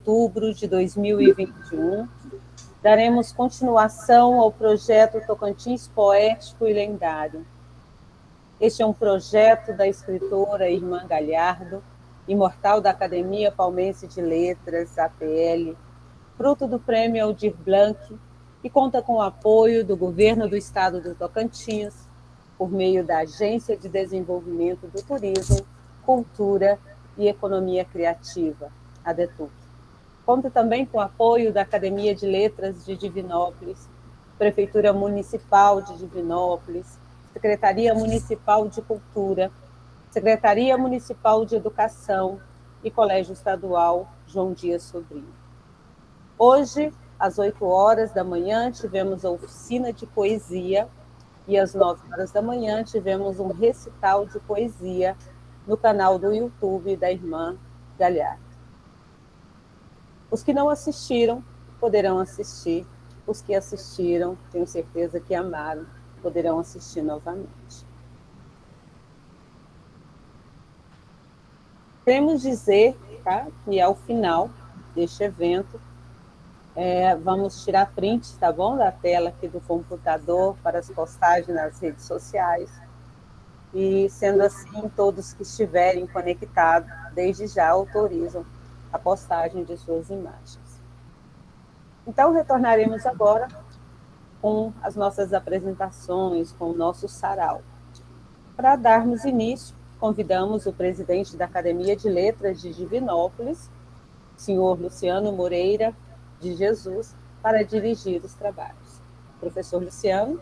outubro de 2021, daremos continuação ao projeto Tocantins Poético e Lendário. Este é um projeto da escritora Irmã Galhardo, imortal da Academia Palmense de Letras, APL, fruto do Prêmio Aldir Blanc, que conta com o apoio do Governo do Estado do Tocantins, por meio da Agência de Desenvolvimento do Turismo, Cultura e Economia Criativa, a DETUC. Conta também com o apoio da Academia de Letras de Divinópolis, Prefeitura Municipal de Divinópolis, Secretaria Municipal de Cultura, Secretaria Municipal de Educação e Colégio Estadual João Dias Sobrinho. Hoje, às 8 horas da manhã, tivemos a oficina de poesia e às 9 horas da manhã tivemos um recital de poesia no canal do YouTube da Irmã Galhardo. Os que não assistiram poderão assistir, os que assistiram, tenho certeza que amaram, poderão assistir novamente. Queremos dizer, tá, que ao final deste evento, vamos tirar print, tá bom, da tela aqui do computador para as postagens nas redes sociais. E, sendo assim, todos que estiverem conectados, desde já autorizam a postagem de suas imagens. Então, retornaremos agora com as nossas apresentações, com o nosso sarau. Para darmos início, convidamos o presidente da Academia de Letras de Divinópolis, senhor Luciano Moreira de Jesus, para dirigir os trabalhos. Professor Luciano.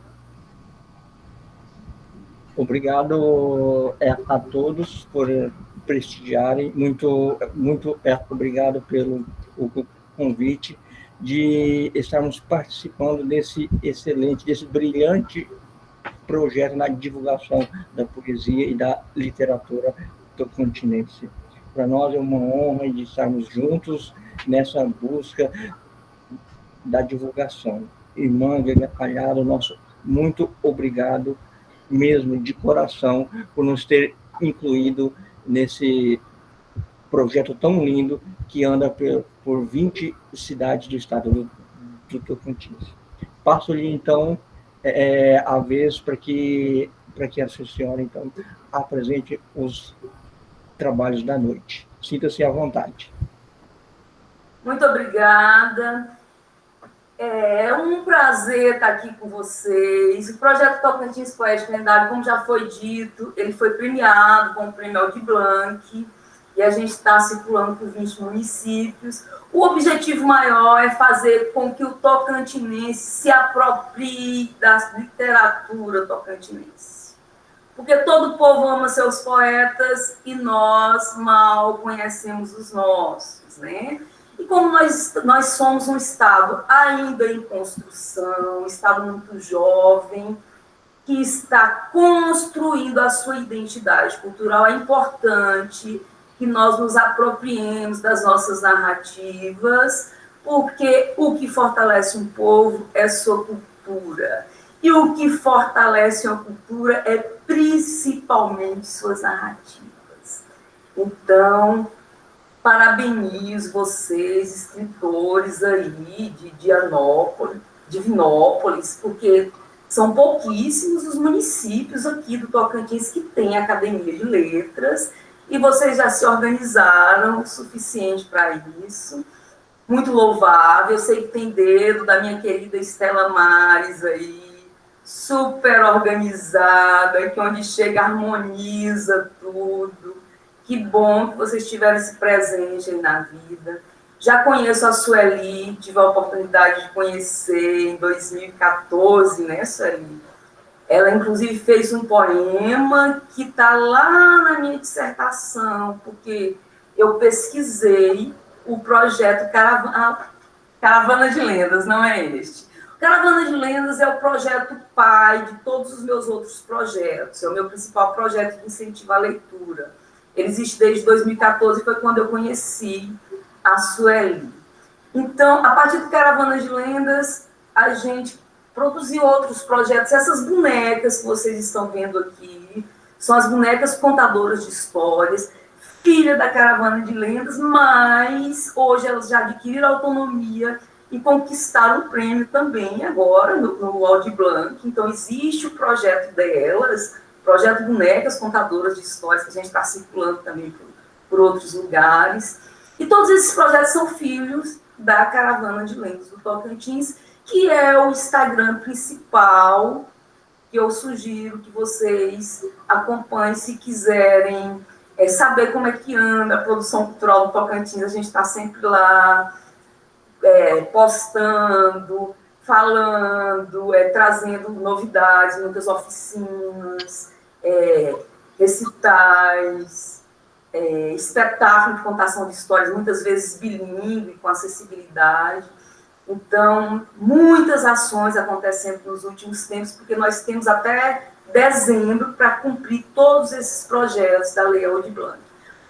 Obrigado a todos por prestigiarem, muito obrigado pelo convite de estarmos participando desse excelente, desse brilhante projeto na divulgação da poesia e da literatura tocantinense. Para nós é uma honra de estarmos juntos nessa busca da divulgação. Irmã Galhardo, nosso muito obrigado mesmo de coração por nos ter incluído nesse projeto tão lindo que anda por 20 cidades do estado do Tocantins. Passo-lhe, então, a vez para que a senhora, então, apresente os trabalhos da noite. Sinta-se à vontade. Muito obrigada. É um prazer estar aqui com vocês. O projeto Tocantins Poético Lendário, como já foi dito, ele foi premiado com o Prêmio Aldir Blanc, e a gente está circulando por 20 municípios. O objetivo maior é fazer com que o tocantinense se aproprie da literatura tocantinense. Porque todo povo ama seus poetas e nós mal conhecemos os nossos, né? E como nós somos um Estado ainda em construção, um Estado muito jovem, que está construindo a sua identidade cultural, é importante que nós nos apropriemos das nossas narrativas, porque o que fortalece um povo é sua cultura. E o que fortalece uma cultura é principalmente suas narrativas. Então, parabenizo vocês, escritores aí de Divinópolis, porque são pouquíssimos os municípios aqui do Tocantins que têm Academia de Letras, e vocês já se organizaram o suficiente para isso. Muito louvável. Eu sei que tem dedo da minha querida Estela Mares aí, super organizada, que onde chega harmoniza tudo. Que bom que vocês tiveram esse presente aí na vida. Já conheço a Sueli, tive a oportunidade de conhecer em 2014, né, Sueli? Ela, inclusive, fez um poema que está lá na minha dissertação, porque eu pesquisei o projeto Caravana de Lendas, não é este. Caravana de Lendas é o projeto pai de todos os meus outros projetos, é o meu principal projeto de incentivo à leitura. Ele existe desde 2014, foi quando eu conheci a Sueli. Então, a partir do Caravana de Lendas, a gente produziu outros projetos. Essas bonecas que vocês estão vendo aqui são as bonecas contadoras de histórias, filha da Caravana de Lendas, mas hoje elas já adquiriram autonomia e conquistaram o prêmio também agora no Audi Blanc. Então existe o projeto delas, projeto Bonecas Contadoras de Histórias, que a gente está circulando também por outros lugares. E todos esses projetos são filhos da Caravana de Lendas do Tocantins, que é o Instagram principal, que eu sugiro que vocês acompanhem se quiserem saber como é que anda a produção cultural do Tocantins. A gente está sempre lá postando, falando, trazendo novidades, muitas oficinas, recitais, espetáculo de contação de histórias, muitas vezes bilíngue, com acessibilidade. Então, muitas ações acontecendo nos últimos tempos, porque nós temos até dezembro para cumprir todos esses projetos da Lei Aldir Blanc.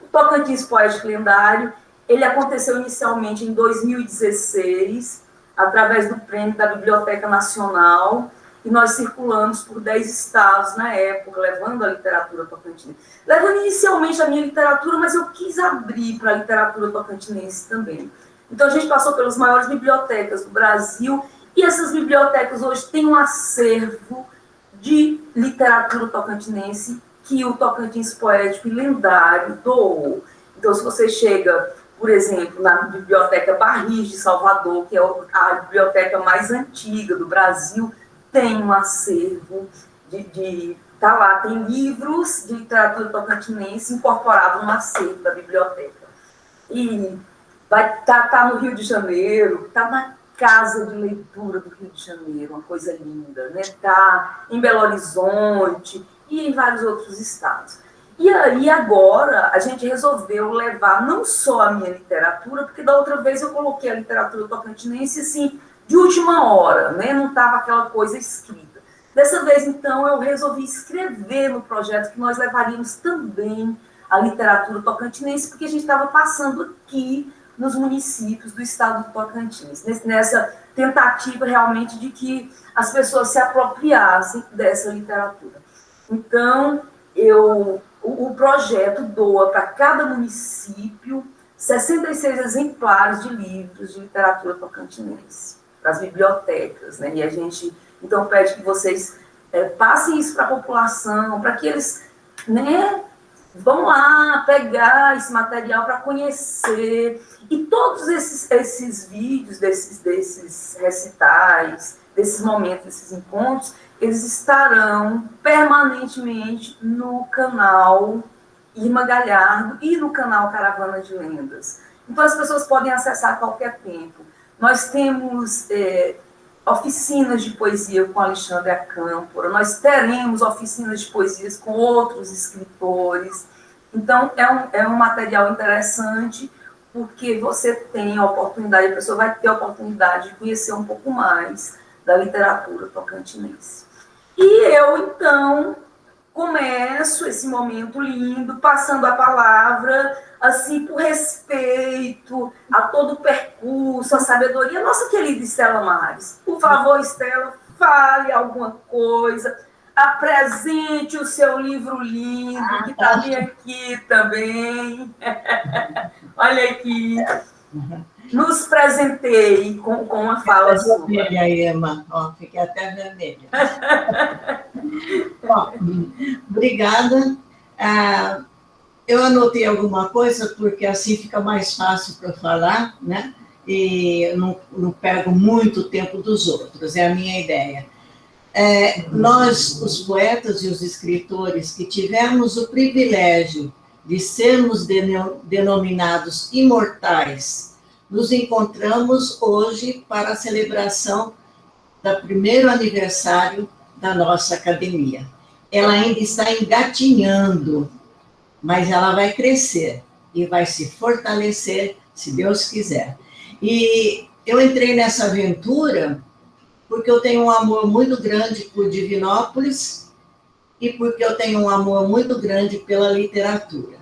O Tocantins Poético Lendário, ele aconteceu inicialmente em 2016, através do prêmio da Biblioteca Nacional, e nós circulamos por 10 estados na época, levando a literatura tocantinense. Levando inicialmente a minha literatura, mas eu quis abrir para a literatura tocantinense também. Então, a gente passou pelas maiores bibliotecas do Brasil, e essas bibliotecas hoje têm um acervo de literatura tocantinense que o Tocantins Poético e Lendário doou. Então, se você chega, por exemplo, na Biblioteca Barris de Salvador, que é a biblioteca mais antiga do Brasil, tem um acervo tá lá, tem livros de literatura tocantinense incorporados no acervo da biblioteca. E tá no Rio de Janeiro, está na Casa de Leitura do Rio de Janeiro, uma coisa linda, né? Está em Belo Horizonte e em vários outros estados. E aí, agora, a gente resolveu levar não só a minha literatura, porque da outra vez eu coloquei a literatura tocantinense, assim, de última hora, né? Não estava aquela coisa escrita. Dessa vez, então, eu resolvi escrever no projeto que nós levaríamos também a literatura tocantinense, porque a gente estava passando aqui nos municípios do estado do Tocantins, nessa tentativa realmente de que as pessoas se apropriassem dessa literatura. Então, o projeto doa para cada município 66 exemplares de livros de literatura tocantinense, para as bibliotecas, né? E a gente, então, pede que vocês passem isso para a população, para que eles, né, vão lá pegar esse material para conhecer. E todos esses vídeos, desses recitais, desses momentos, desses encontros, eles estarão permanentemente no canal Irma Galhardo e no canal Caravana de Lendas. Então, as pessoas podem acessar a qualquer tempo. Nós temos oficinas de poesia com Alexandre Acâmpora, nós teremos oficinas de poesias com outros escritores. Então, é um material interessante, porque você tem a oportunidade, a pessoa vai ter a oportunidade de conhecer um pouco mais da literatura tocantinense. E eu, então, começo esse momento lindo, passando a palavra, assim, por respeito a todo o percurso, a sabedoria. Nossa querida Estela Mares, por favor, Estela, fale alguma coisa, apresente o seu livro lindo, que está bem aqui também. Olha aqui. Nos presenteie com uma fala sua. Vermelha, Irma. Ó, fiquei até vermelha. Bom, obrigada. Eu anotei alguma coisa, porque assim fica mais fácil para falar, né? E não pego muito tempo dos outros, é a minha ideia. Nós, os poetas e os escritores, que tivemos o privilégio de sermos denominados imortais, nos encontramos hoje para a celebração do primeiro aniversário da nossa academia. Ela ainda está engatinhando, mas ela vai crescer e vai se fortalecer, se Deus quiser. E eu entrei nessa aventura porque eu tenho um amor muito grande por Divinópolis e porque eu tenho um amor muito grande pela literatura.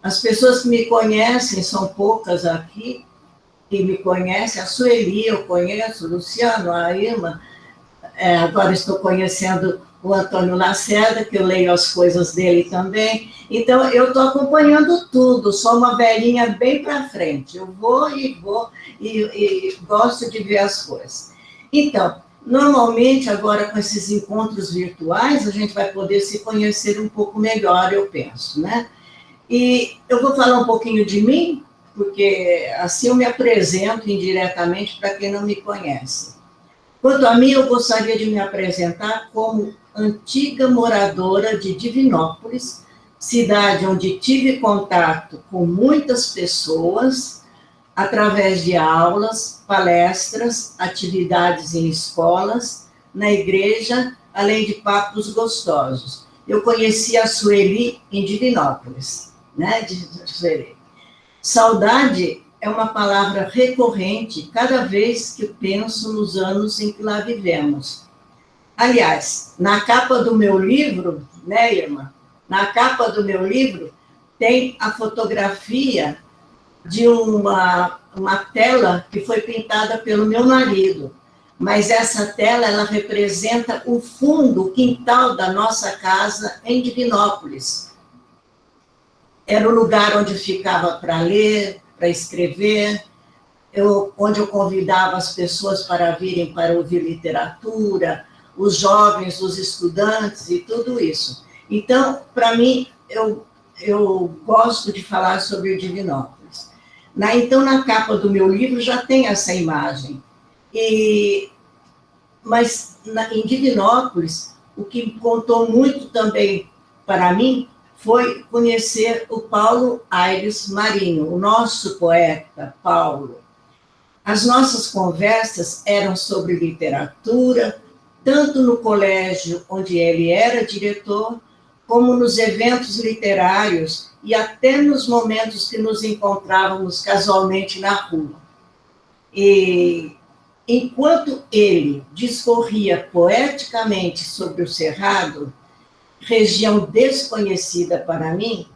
As pessoas que me conhecem, são poucas aqui, que me conhecem, a Sueli eu conheço, o Luciano, a Irma, agora estou conhecendo o Antônio Lacerda, que eu leio as coisas dele também. Então, eu estou acompanhando tudo, sou uma velhinha bem para frente. Eu vou e gosto de ver as coisas. Então, normalmente, agora com esses encontros virtuais, a gente vai poder se conhecer um pouco melhor, eu penso, né? E eu vou falar um pouquinho de mim, porque assim eu me apresento indiretamente para quem não me conhece. Quanto a mim, eu gostaria de me apresentar como antiga moradora de Divinópolis, cidade onde tive contato com muitas pessoas, através de aulas, palestras, atividades em escolas, na igreja, além de papos gostosos. Eu conheci a Sueli em Divinópolis, né, Sueli. Saudade é uma palavra recorrente cada vez que penso nos anos em que lá vivemos. Aliás, na capa do meu livro, né, Irma? Na capa do meu livro tem a fotografia de uma tela que foi pintada pelo meu marido. Mas essa tela, ela representa o fundo, o quintal da nossa casa em Divinópolis. Era o lugar onde ficava para ler, para escrever, onde eu convidava as pessoas para virem para ouvir literatura, os jovens, os estudantes e tudo isso. Então, para mim, eu gosto de falar sobre o Divinópolis. Então, na capa do meu livro já tem essa imagem. Mas em Divinópolis, o que contou muito também para mim foi conhecer o Paulo Aires Marinho, o nosso poeta Paulo. As nossas conversas eram sobre literatura, tanto no colégio onde ele era diretor, como nos eventos literários e até nos momentos que nos encontrávamos casualmente na rua. E enquanto ele discorria poeticamente sobre o Cerrado, região desconhecida para mim,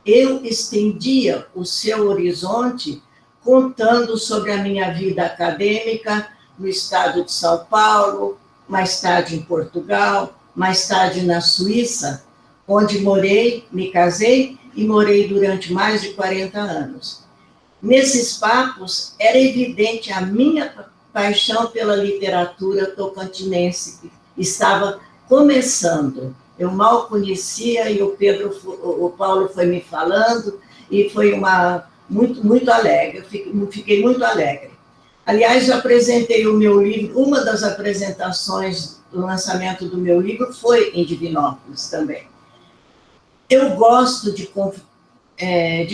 eu estendia o seu horizonte contando sobre a minha vida acadêmica no estado de São Paulo, mais tarde em Portugal, mais tarde na Suíça, onde morei, me casei e morei durante mais de 40 anos. Nesses papos, era evidente a minha paixão pela literatura tocantinense, que estava começando. Eu mal conhecia e o Paulo foi me falando e foi muito alegre, eu fiquei muito alegre. Aliás, eu apresentei o meu livro, uma das apresentações do lançamento do meu livro foi em Divinópolis também. Eu gosto de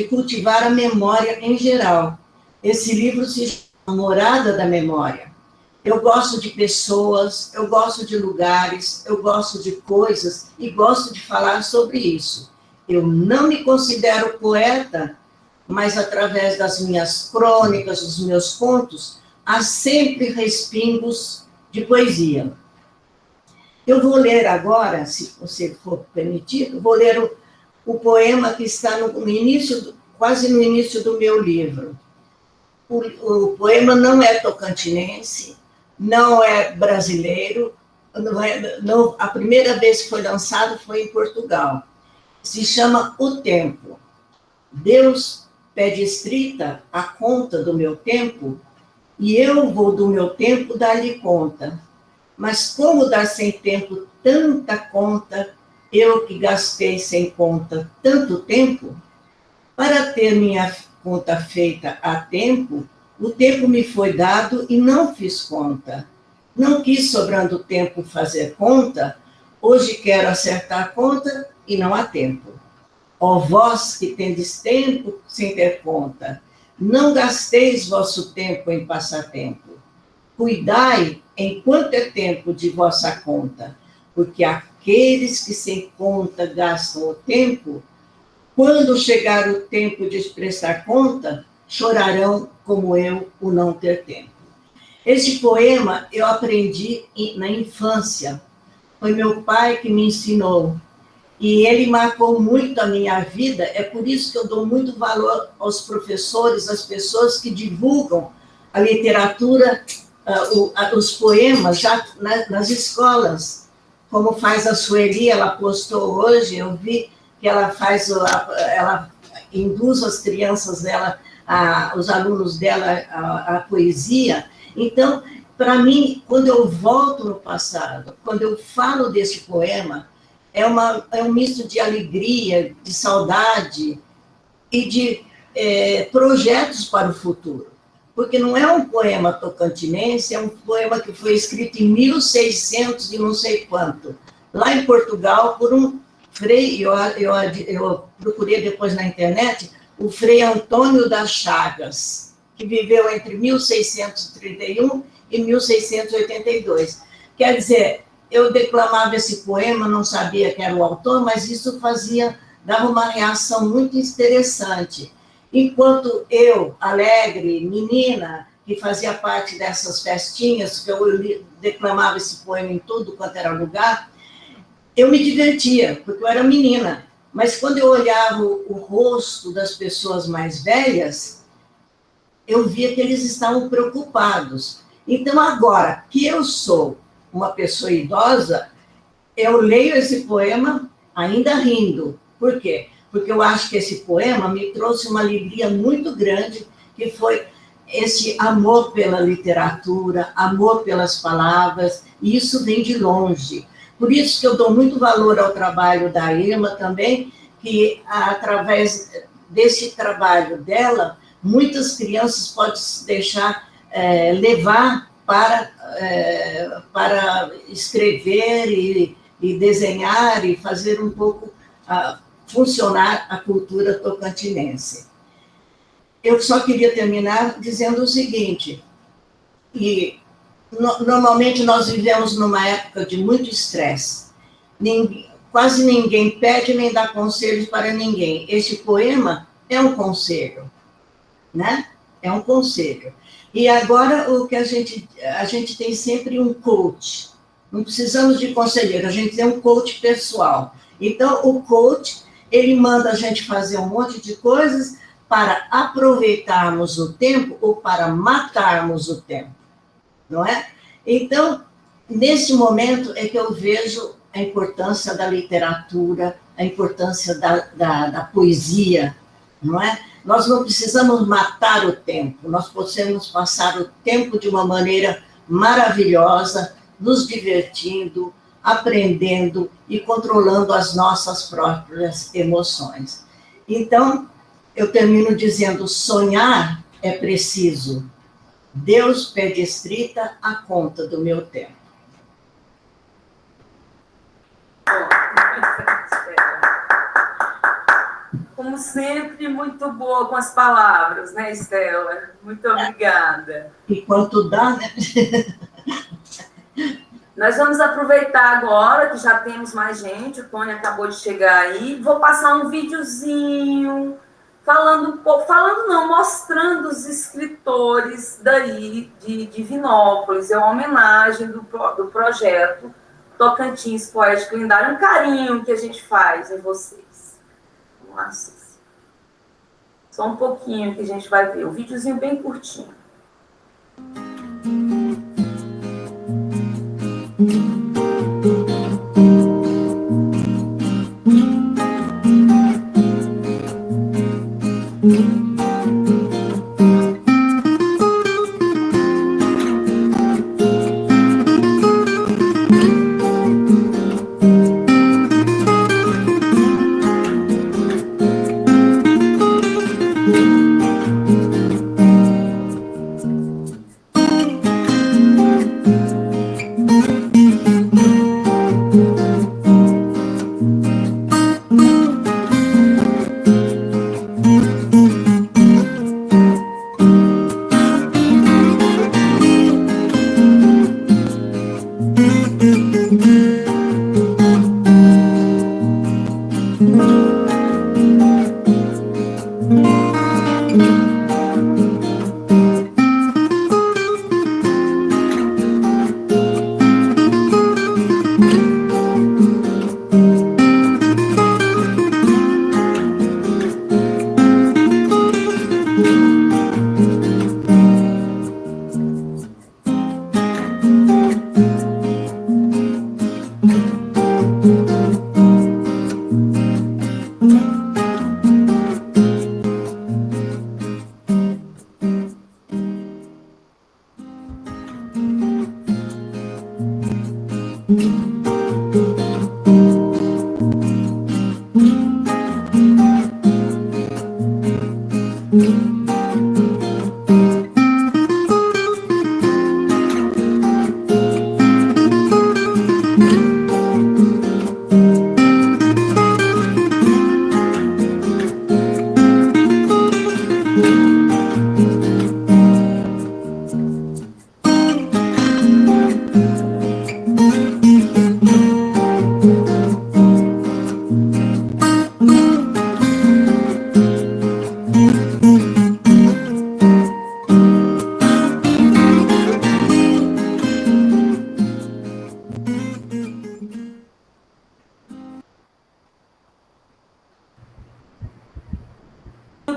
cultivar a memória em geral. Esse livro se chama Morada da Memória. Eu gosto de pessoas, eu gosto de lugares, eu gosto de coisas e gosto de falar sobre isso. Eu não me considero poeta, mas através das minhas crônicas, dos meus contos, há sempre respingos de poesia. Eu vou ler agora, se você for permitido, vou ler o poema que está no início, quase no início do meu livro. O poema não é tocantinense, não é brasileiro, a primeira vez que foi lançado foi em Portugal. Se chama O Tempo. Deus pede estrita a conta do meu tempo, e eu vou do meu tempo dar-lhe conta. Mas como dar sem tempo tanta conta, eu que gastei sem conta tanto tempo? Para ter minha conta feita a tempo, o tempo me foi dado e não fiz conta. Não quis, sobrando tempo, fazer conta, hoje quero acertar a conta e não há tempo. Ó vós que tendes tempo sem ter conta, não gasteis vosso tempo em passatempo. Cuidai enquanto é tempo de vossa conta, porque aqueles que sem conta gastam o tempo, quando chegar o tempo de prestar conta, chorarão como eu o não ter tempo. Este poema eu aprendi na infância. Foi meu pai que me ensinou. E ele marcou muito a minha vida. É por isso que eu dou muito valor aos professores, às pessoas que divulgam a literatura, os poemas já nas escolas. como faz a Sueli, ela postou hoje, eu vi que ela faz, ela induz as crianças dela, os alunos dela, a poesia. Então, para mim, quando eu volto no passado, quando eu falo desse poema, é um misto de alegria, de saudade e de projetos para o futuro. Porque não é um poema tocantinense, é um poema que foi escrito em 1600 e não sei quanto, lá em Portugal, por um frei, eu procurei depois na internet, o Frei Antônio das Chagas, que viveu entre 1631 e 1682. Quer dizer, eu declamava esse poema, não sabia que era o autor, mas isso dava uma reação muito interessante. Enquanto eu, alegre, menina, que fazia parte dessas festinhas, que eu declamava esse poema em tudo quanto era lugar, eu me divertia, porque eu era menina. Mas quando eu olhava o rosto das pessoas mais velhas, eu via que eles estavam preocupados. Então, agora que eu sou uma pessoa idosa, eu leio esse poema ainda rindo. Por quê? Porque eu acho que esse poema me trouxe uma alegria muito grande, que foi esse amor pela literatura, amor pelas palavras, e isso vem de longe. Por isso que eu dou muito valor ao trabalho da Irma também, que através desse trabalho dela, muitas crianças podem se deixar levar para escrever e desenhar e fazer um pouco funcionar a cultura tocantinense. Eu só queria terminar dizendo o seguinte, e normalmente nós vivemos numa época de muito estresse, quase ninguém pede nem dá conselhos para ninguém. Este poema é um conselho, né? É um conselho. E agora o que a gente tem sempre um coach. Não precisamos de conselheiro, a gente tem um coach pessoal. Então, o coach, ele manda a gente fazer um monte de coisas para aproveitarmos o tempo ou para matarmos o tempo, não é? Então, nesse momento é que eu vejo a importância da literatura, a importância da poesia, não é? Nós não precisamos matar o tempo, nós podemos passar o tempo de uma maneira maravilhosa, nos divertindo, aprendendo e controlando as nossas próprias emoções. Então, eu termino dizendo, sonhar é preciso. Deus pede escrita a conta do meu tempo. Como sempre, muito boa com as palavras, né, Estela? Muito obrigada. E quanto dá, né? Nós vamos aproveitar agora, que já temos mais gente, o Tony acabou de chegar aí, vou passar um videozinho, mostrando os escritores daí de Divinópolis, é uma homenagem do projeto Tocantins Poético e Lendário, um carinho que a gente faz em vocês. Vamos lá, Cícero. Só um pouquinho que a gente vai ver, um videozinho bem curtinho.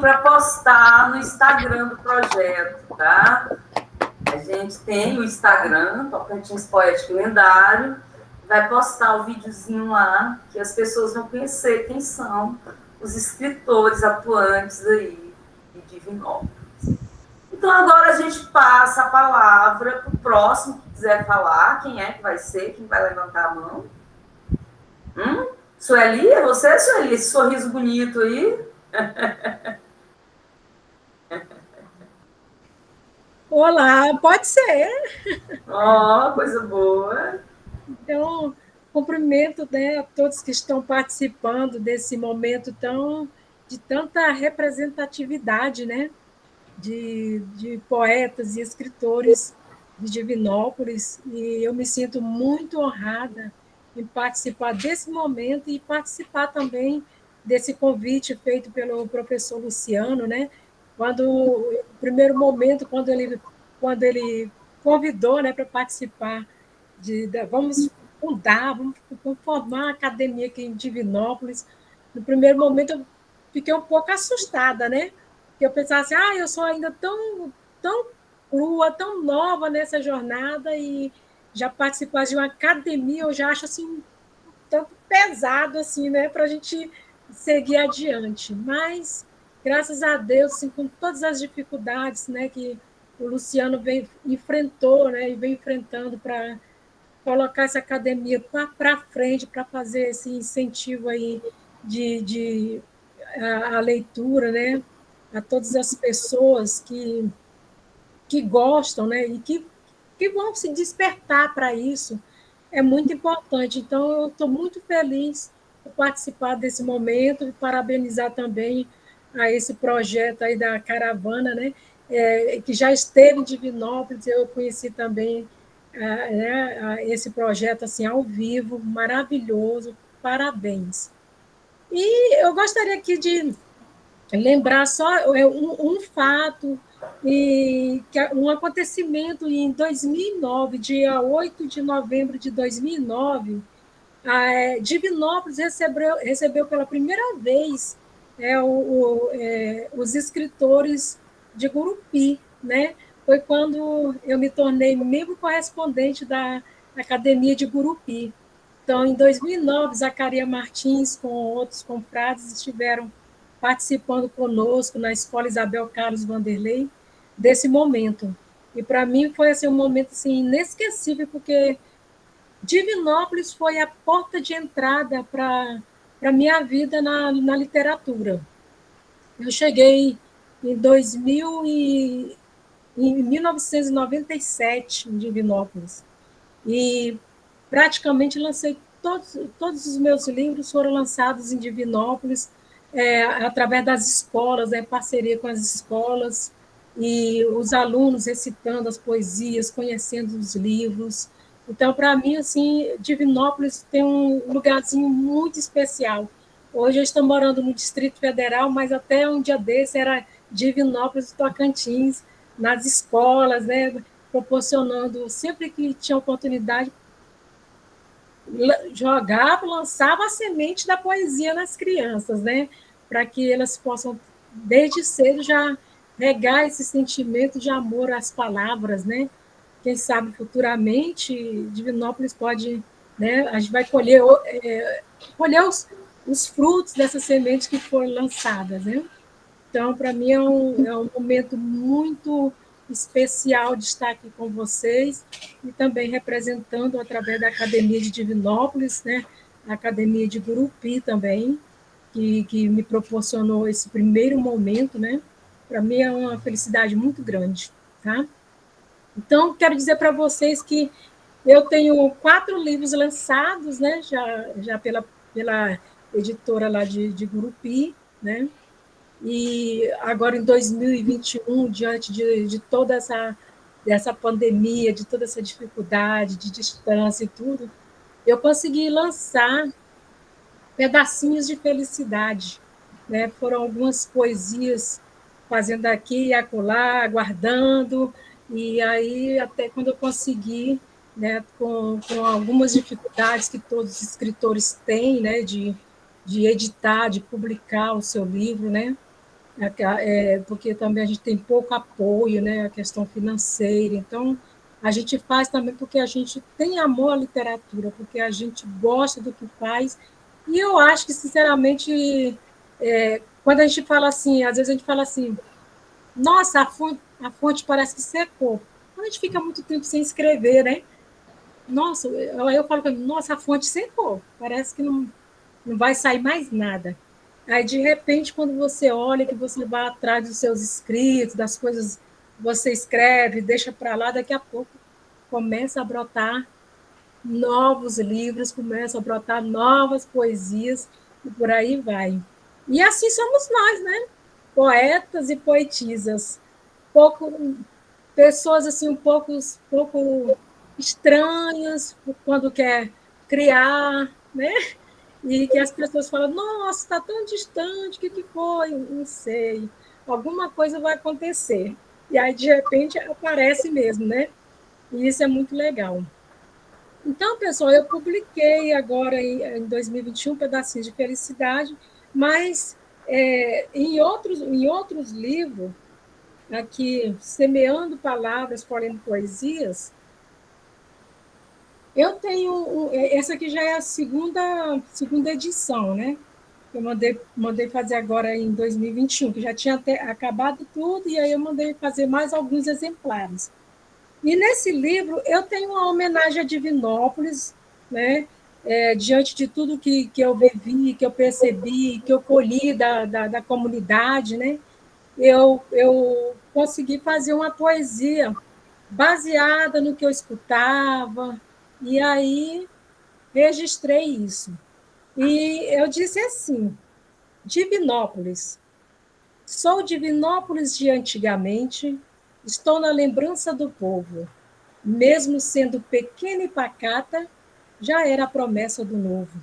Para postar no Instagram do projeto, tá? A gente tem o Instagram, Tocantins Poético Lendário, vai postar o videozinho lá, que as pessoas vão conhecer quem são os escritores atuantes aí de Divinópolis. Então, agora a gente passa a palavra para o próximo que quiser falar. Quem é que vai ser? Quem vai levantar a mão? Sueli? É você, Sueli? Esse sorriso bonito aí? Olá, pode ser. Ó, coisa boa. Então, cumprimento, né, a todos que estão participando desse momento de tanta representatividade, né, de poetas e escritores de Divinópolis, e eu me sinto muito honrada em participar desse momento e participar também desse convite feito pelo professor Luciano, né, no primeiro momento, quando ele convidou, né, para participar vamos formar uma academia aqui em Divinópolis. No primeiro momento, eu fiquei um pouco assustada, né? Porque eu pensava assim, eu sou ainda tão crua, tão nova nessa jornada, e já participar de uma academia, eu já acho assim, um tanto pesado, assim, né, para a gente seguir adiante. Mas, graças a Deus, assim, com todas as dificuldades, né, que o Luciano enfrentou, né, e vem enfrentando para colocar essa academia para frente, para fazer esse incentivo aí de a leitura, né, a todas as pessoas que gostam, né, e que vão se despertar para isso, é muito importante. Então, eu estou muito feliz por participar desse momento e parabenizar também a esse projeto aí da caravana, né, que já esteve em Divinópolis. Eu conheci também esse projeto assim, ao vivo, maravilhoso, parabéns. E eu gostaria aqui de lembrar só um fato, um acontecimento em 2009, dia 8 de novembro de 2009, Divinópolis recebeu pela primeira vez os escritores de Gurupi, né? Foi quando eu me tornei membro correspondente da Academia de Gurupi. Então, em 2009, Zacaria Martins, com outros confrades, estiveram participando conosco na Escola Isabel Carlos Vanderlei desse momento. E, para mim, foi assim, um momento assim, inesquecível, porque Divinópolis foi a porta de entrada para a minha vida na literatura. Eu cheguei em 1997 em Divinópolis, e praticamente lancei todos os meus livros foram lançados em Divinópolis, através das escolas, parceria com as escolas, e os alunos recitando as poesias, conhecendo os livros. Então, para mim, assim, Divinópolis tem um lugarzinho muito especial. Hoje eu estou morando no Distrito Federal, mas até um dia desse era Divinópolis, Tocantins, nas escolas, né, proporcionando, sempre que tinha oportunidade, jogava, lançava a semente da poesia nas crianças, né, para que elas possam, desde cedo, já regar esse sentimento de amor às palavras, né? Quem sabe futuramente Divinópolis pode, né, a gente vai colher os frutos dessas sementes que foram lançadas, né? Então, para mim, é um momento muito, especial de estar aqui com vocês e também representando através da Academia de Divinópolis, né? A Academia de Gurupi também, que me proporcionou esse primeiro momento, né? Para mim é uma felicidade muito grande, tá? Então, quero dizer para vocês que eu tenho 4 livros lançados, né? Já pela editora lá de Gurupi, né? E agora, em 2021, diante de toda dessa pandemia, de toda essa dificuldade, de distância e tudo, eu consegui lançar pedacinhos de felicidade, né? Foram algumas poesias fazendo aqui e acolá, guardando, e aí até quando eu consegui, né, com algumas dificuldades que todos os escritores têm, né, de editar, de publicar o seu livro, né? Porque também a gente tem pouco apoio, né, a questão financeira, então a gente faz também porque a gente tem amor à literatura, porque a gente gosta do que faz, e eu acho que, sinceramente, quando a gente fala assim, às vezes a gente fala assim, nossa, a fonte parece que secou, quando a gente fica muito tempo sem escrever, né, nossa, eu falo para mim, nossa, a fonte secou, parece que não vai sair mais nada. Aí, de repente, quando você olha, que você vai atrás dos seus escritos, das coisas que você escreve, deixa para lá, daqui a pouco começa a brotar novos livros, começa a brotar novas poesias, e por aí vai. E assim somos nós, né? Poetas e poetisas. Pouco, pessoas assim, pouco estranhas quando quer criar, né? E que as pessoas falam, nossa, está tão distante, o que foi? Não sei. Alguma coisa vai acontecer. E aí, de repente, aparece mesmo, né? E isso é muito legal. Então, pessoal, eu publiquei agora, em 2021, Pedacinhos de Felicidade, mas em outros livros, aqui, Semeando Palavras, Colhendo Poesias, eu tenho. Essa aqui já é a segunda edição, né? Eu mandei fazer agora em 2021, que já tinha até acabado tudo, e aí eu mandei fazer mais alguns exemplares. E nesse livro eu tenho uma homenagem a Divinópolis, né? Diante de tudo que eu vivi, que eu percebi, que eu colhi da comunidade, né? Eu consegui fazer uma poesia baseada no que eu escutava, e aí registrei isso. E eu disse assim, Divinópolis. Sou Divinópolis de antigamente, estou na lembrança do povo. Mesmo sendo pequena e pacata, já era a promessa do novo.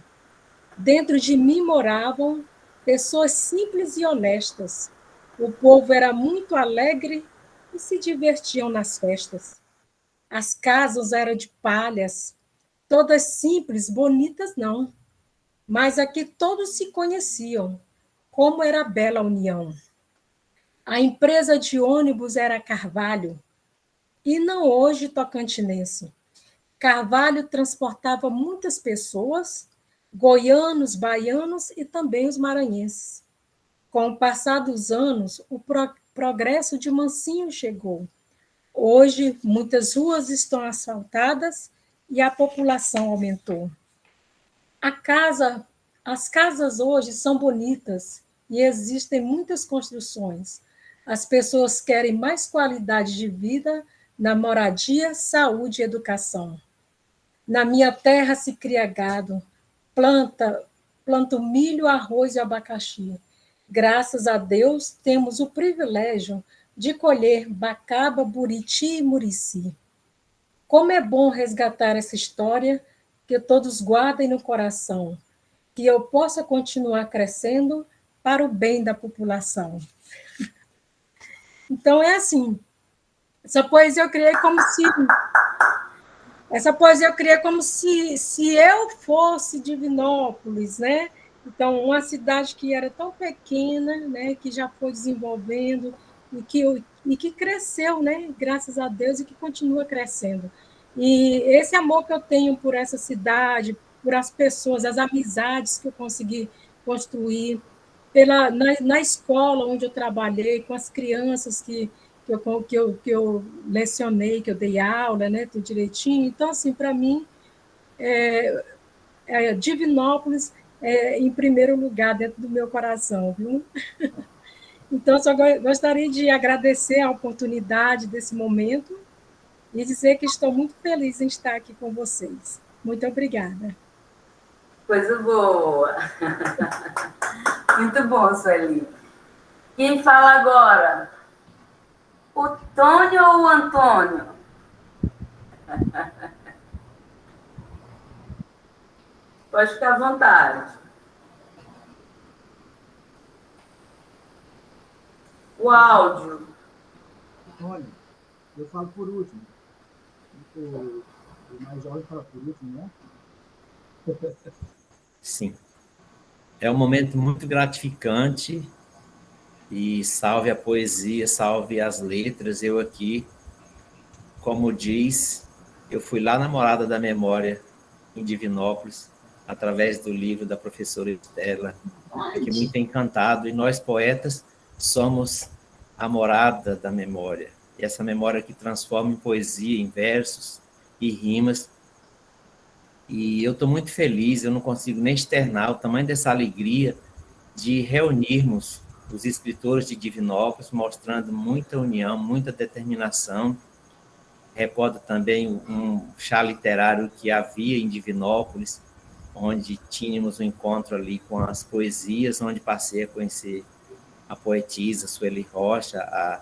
Dentro de mim moravam pessoas simples e honestas. O povo era muito alegre e se divertiam nas festas. As casas eram de palhas, todas simples, bonitas não. Mas aqui todos se conheciam, como era bela a união. A empresa de ônibus era Carvalho, e não hoje tocantinense. Carvalho transportava muitas pessoas, goianos, baianos e também os maranhenses. Com o passar dos anos, o progresso de Mansinho chegou. Hoje, muitas ruas estão asfaltadas e a população aumentou. As casas hoje são bonitas e existem muitas construções. As pessoas querem mais qualidade de vida na moradia, saúde e educação. Na minha terra se cria gado, planta milho, arroz e abacaxi. Graças a Deus, temos o privilégio de colher bacaba, buriti e murici. Como é bom resgatar essa história que todos guardem no coração, que eu possa continuar crescendo para o bem da população. Então, é assim, essa poesia eu criei como se eu fosse Divinópolis, né? Então, uma cidade que era tão pequena, né, que já foi desenvolvendo e que cresceu, né, graças a Deus, e que continua crescendo. E esse amor que eu tenho por essa cidade, por as pessoas, as amizades que eu consegui construir, na escola onde eu trabalhei, com as crianças que eu lecionei, que eu dei aula, né, tudo direitinho. Então, assim, para mim, Divinópolis é em primeiro lugar dentro do meu coração, viu? Então, só gostaria de agradecer a oportunidade desse momento e dizer que estou muito feliz em estar aqui com vocês. Muito obrigada. Coisa boa. Muito bom, Sueli. Quem fala agora? O Tônio ou o Antônio? Pode ficar à vontade. O áudio. Olha, eu falo por último. O mais jovem fala por último, né? Sim. É um momento muito gratificante e salve a poesia, salve as letras. Eu aqui, como diz, eu fui lá na Morada da Memória, em Divinópolis, através do livro da professora Estela, fiquei muito encantado. E nós, poetas, somos a morada da memória. E essa memória que transforma em poesia, em versos e rimas. E eu estou muito feliz, eu não consigo nem externar o tamanho dessa alegria de reunirmos os escritores de Divinópolis, mostrando muita união, muita determinação. Recordo também um chá literário que havia em Divinópolis, onde tínhamos um encontro ali com as poesias, onde passei a conhecer a poetisa Sueli Rocha, a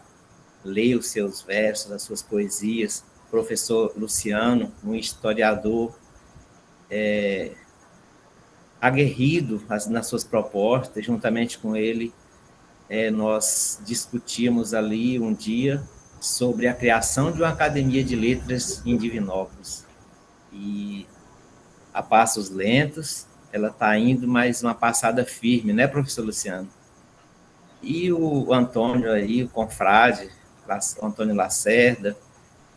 ler os seus versos, as suas poesias. O professor Luciano, um historiador aguerrido nas suas propostas, juntamente com ele, nós discutimos ali um dia sobre a criação de uma academia de letras em Divinópolis. E a passos lentos, ela está indo, mas uma passada firme, né, professor Luciano? E o Antônio aí, o confrade, o Antônio Lacerda,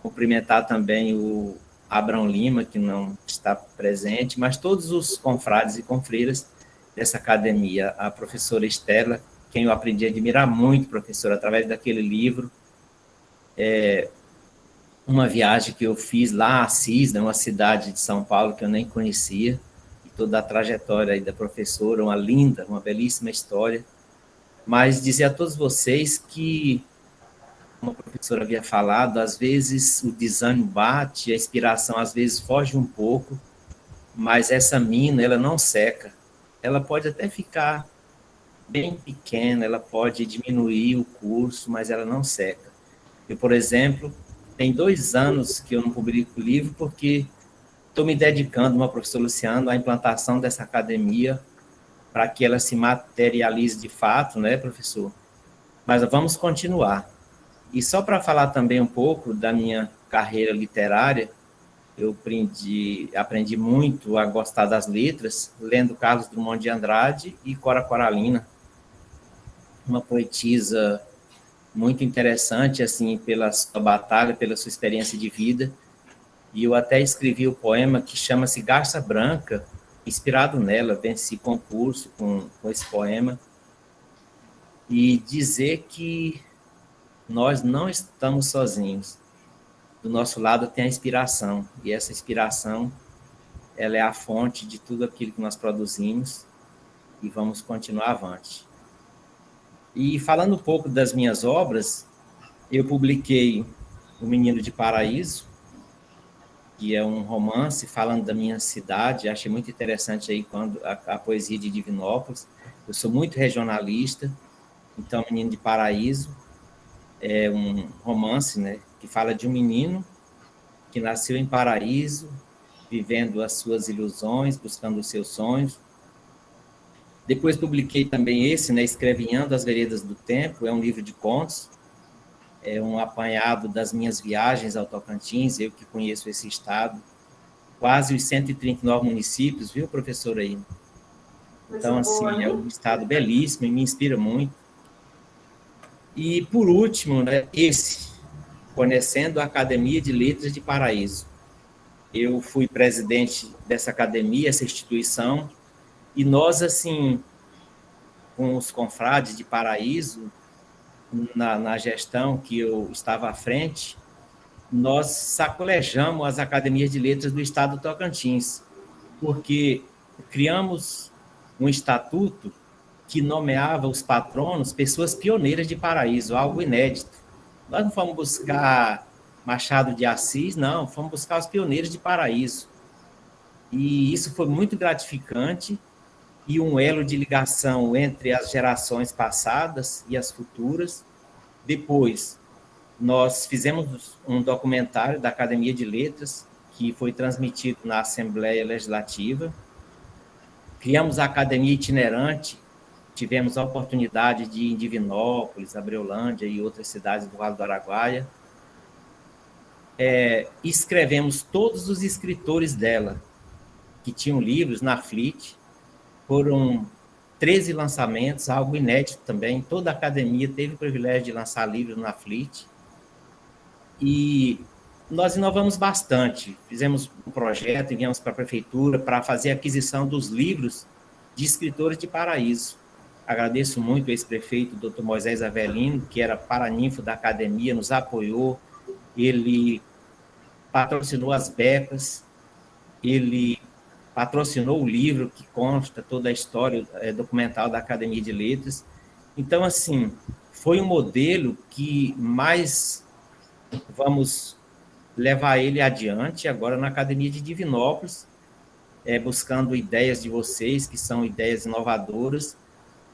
cumprimentar também o Abrão Lima, que não está presente, mas todos os confrades e confreiras dessa academia, a professora Estela, quem eu aprendi a admirar muito, professora, através daquele livro, uma viagem que eu fiz lá a Assis, né, uma cidade de São Paulo que eu nem conhecia, e toda a trajetória aí da professora, uma linda, uma belíssima história, mas dizer a todos vocês que, como a professora havia falado, às vezes o desânimo bate, a inspiração às vezes foge um pouco, mas essa mina, ela não seca, ela pode até ficar bem pequena, ela pode diminuir o curso, mas ela não seca. Eu, por exemplo, tem 2 anos que eu não publico livro porque estou me dedicando, uma professora Luciano, à implantação dessa academia para que ela se materialize de fato, né, professor? Mas vamos continuar. E só para falar também um pouco da minha carreira literária, eu aprendi muito a gostar das letras, lendo Carlos Drummond de Andrade e Cora Coralina, uma poetisa muito interessante, assim, pela sua batalha, pela sua experiência de vida. E eu até escrevi o poema que chama-se Garça Branca, inspirado nela, venci concurso com esse poema. E dizer que nós não estamos sozinhos. Do nosso lado tem a inspiração, e essa inspiração, ela é a fonte de tudo aquilo que nós produzimos, e vamos continuar avante. E falando um pouco das minhas obras, eu publiquei O Menino de Paraíso, que é um romance falando da minha cidade. Achei muito interessante aí quando a poesia de Divinópolis. Eu sou muito regionalista, então Menino de Paraíso é um romance, né, que fala de um menino que nasceu em Paraíso, vivendo as suas ilusões, buscando os seus sonhos. Depois publiquei também esse, né, Escrevinhando as Veredas do Tempo, é um livro de contos, é um apanhado das minhas viagens ao Tocantins, eu que conheço esse estado, quase os 139 municípios, viu, professor, aí? Então, assim, é um estado belíssimo e me inspira muito. E, por último, né, Conhecendo a Academia de Letras de Paraíso. Eu fui presidente dessa academia, essa instituição, e nós, assim, com os confrades de Paraíso, na gestão que eu estava à frente, nós sacolejamos as academias de letras do estado do Tocantins, porque criamos um estatuto que nomeava os patronos pessoas pioneiras de Paraíso, algo inédito. Nós não fomos buscar Machado de Assis, não, fomos buscar os pioneiros de Paraíso. E isso foi muito gratificante e um elo de ligação entre as gerações passadas e as futuras. Depois, nós fizemos um documentário da Academia de Letras, que foi transmitido na Assembleia Legislativa. Criamos a Academia Itinerante, tivemos a oportunidade de ir em Divinópolis, Abreolândia e outras cidades do Vale do Araguaia. Escrevemos todos os escritores dela, que tinham livros na FLIT. Foram 13 lançamentos, algo inédito também. Toda a academia teve o privilégio de lançar livros na FLIT. E nós inovamos bastante. Fizemos um projeto, enviamos para a prefeitura para fazer a aquisição dos livros de escritores de Paraíso. Agradeço muito ao ex-prefeito, Dr. Moisés Avelino, que era paraninfo da academia, nos apoiou. Ele patrocinou as becas, ele patrocinou o livro que consta toda a história documental da Academia de Letras. Então, assim, foi um modelo que mais vamos levar ele adiante agora na Academia de Divinópolis, buscando ideias de vocês, que são ideias inovadoras,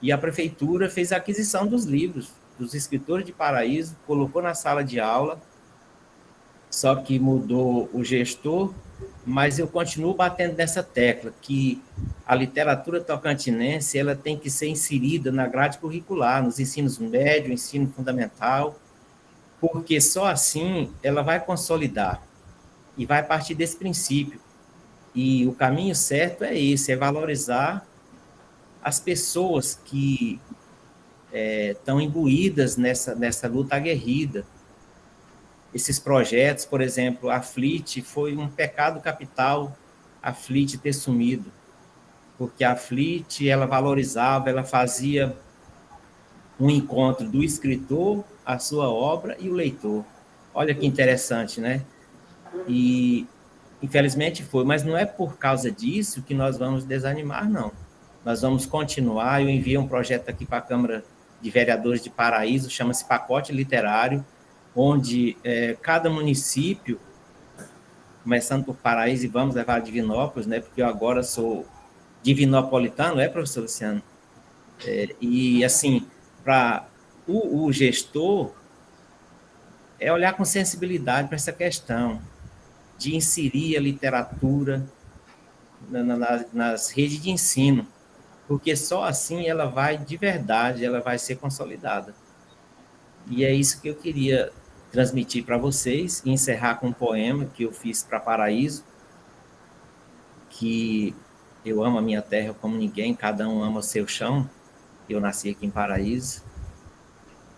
e a prefeitura fez a aquisição dos livros dos escritores de Paraíso, colocou na sala de aula, só que mudou o gestor, mas eu continuo batendo nessa tecla, que a literatura tocantinense ela tem que ser inserida na grade curricular, nos ensinos médio, ensino fundamental, porque só assim ela vai consolidar e vai partir desse princípio. E o caminho certo é esse, é valorizar as pessoas que estão imbuídas nessa luta aguerrida. Esses projetos, por exemplo, a FLIT, foi um pecado capital a FLIT ter sumido, porque a FLIT, ela valorizava, ela fazia um encontro do escritor, a sua obra e o leitor. Olha que interessante, né? E, infelizmente, foi, mas não é por causa disso que nós vamos desanimar, não. Nós vamos continuar, eu enviei um projeto aqui para a Câmara de Vereadores de Paraíso, chama-se Pacote Literário, onde cada município, começando por Paraíso e vamos levar a Divinópolis, né, porque eu agora sou divinopolitano, professor Luciano? E, assim, para o gestor, olhar com sensibilidade para essa questão de inserir a literatura nas redes de ensino, porque só assim ela vai, de verdade, ela vai ser consolidada. E é isso que eu queria transmitir para vocês e encerrar com um poema que eu fiz para Paraíso, que eu amo a minha terra como ninguém, cada um ama o seu chão. Eu nasci aqui em Paraíso,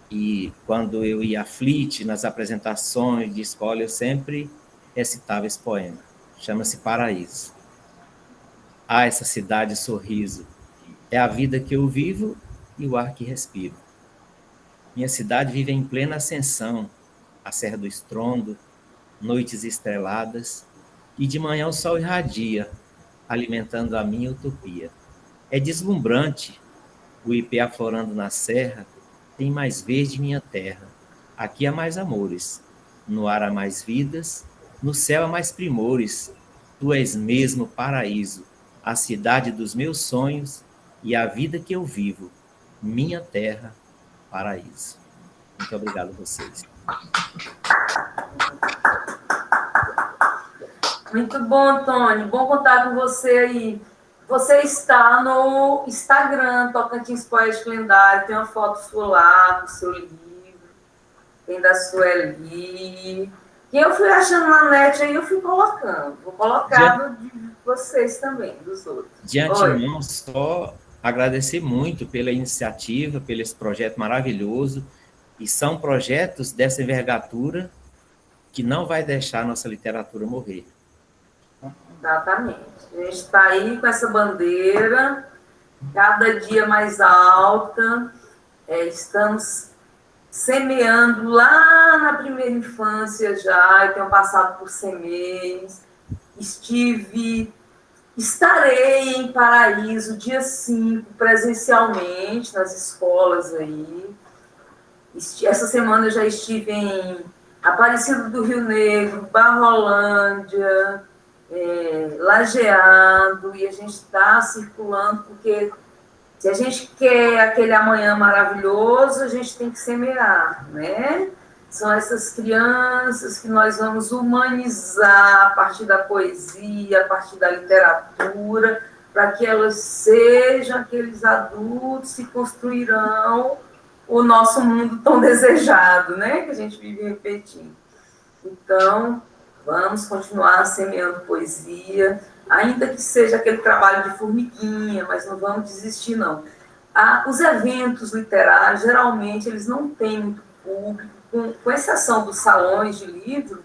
e quando eu ia à FLIT, nas apresentações de escola, eu sempre recitava esse poema. Chama-se Paraíso. Ah, essa cidade sorriso, é a vida que eu vivo e o ar que respiro. Minha cidade vive em plena ascensão, a Serra do Estrondo, noites estreladas, e de manhã o sol irradia, alimentando a minha utopia. É deslumbrante, o ipê aflorando na serra, tem mais verde minha terra. Aqui há mais amores, no ar há mais vidas, no céu há mais primores. Tu és mesmo paraíso, a cidade dos meus sonhos e a vida que eu vivo, minha terra, paraíso. Muito obrigado a vocês. Muito bom, Antônio. Bom contar com você aí. Você está no Instagram, Tocantins Poético Lendário, tem uma foto sua lá, do seu livro, tem da Sueli. E eu fui achando na net aí, eu fui colocando. Vou colocar de vocês também, dos outros. De antemão, só agradecer muito pela iniciativa, pelo esse projeto maravilhoso. E são projetos dessa envergadura que não vai deixar a nossa literatura morrer. Exatamente. A gente está aí com essa bandeira, cada dia mais alta. Estamos semeando lá na primeira infância já, eu tenho passado por semeios, estarei em Paraíso dia 5, presencialmente, nas escolas aí. Essa semana eu já estive em Aparecida do Rio Negro, Barrolândia, Lajeado, e a gente está circulando, porque se a gente quer aquele amanhã maravilhoso, a gente tem que semear, né? São essas crianças que nós vamos humanizar a partir da poesia, a partir da literatura, para que elas sejam aqueles adultos que construirão o nosso mundo tão desejado, né? Que a gente vive repetindo. Então, vamos continuar semeando poesia, ainda que seja aquele trabalho de formiguinha, mas não vamos desistir, não. Os eventos literários, geralmente, eles não têm muito público, com exceção dos salões de livro,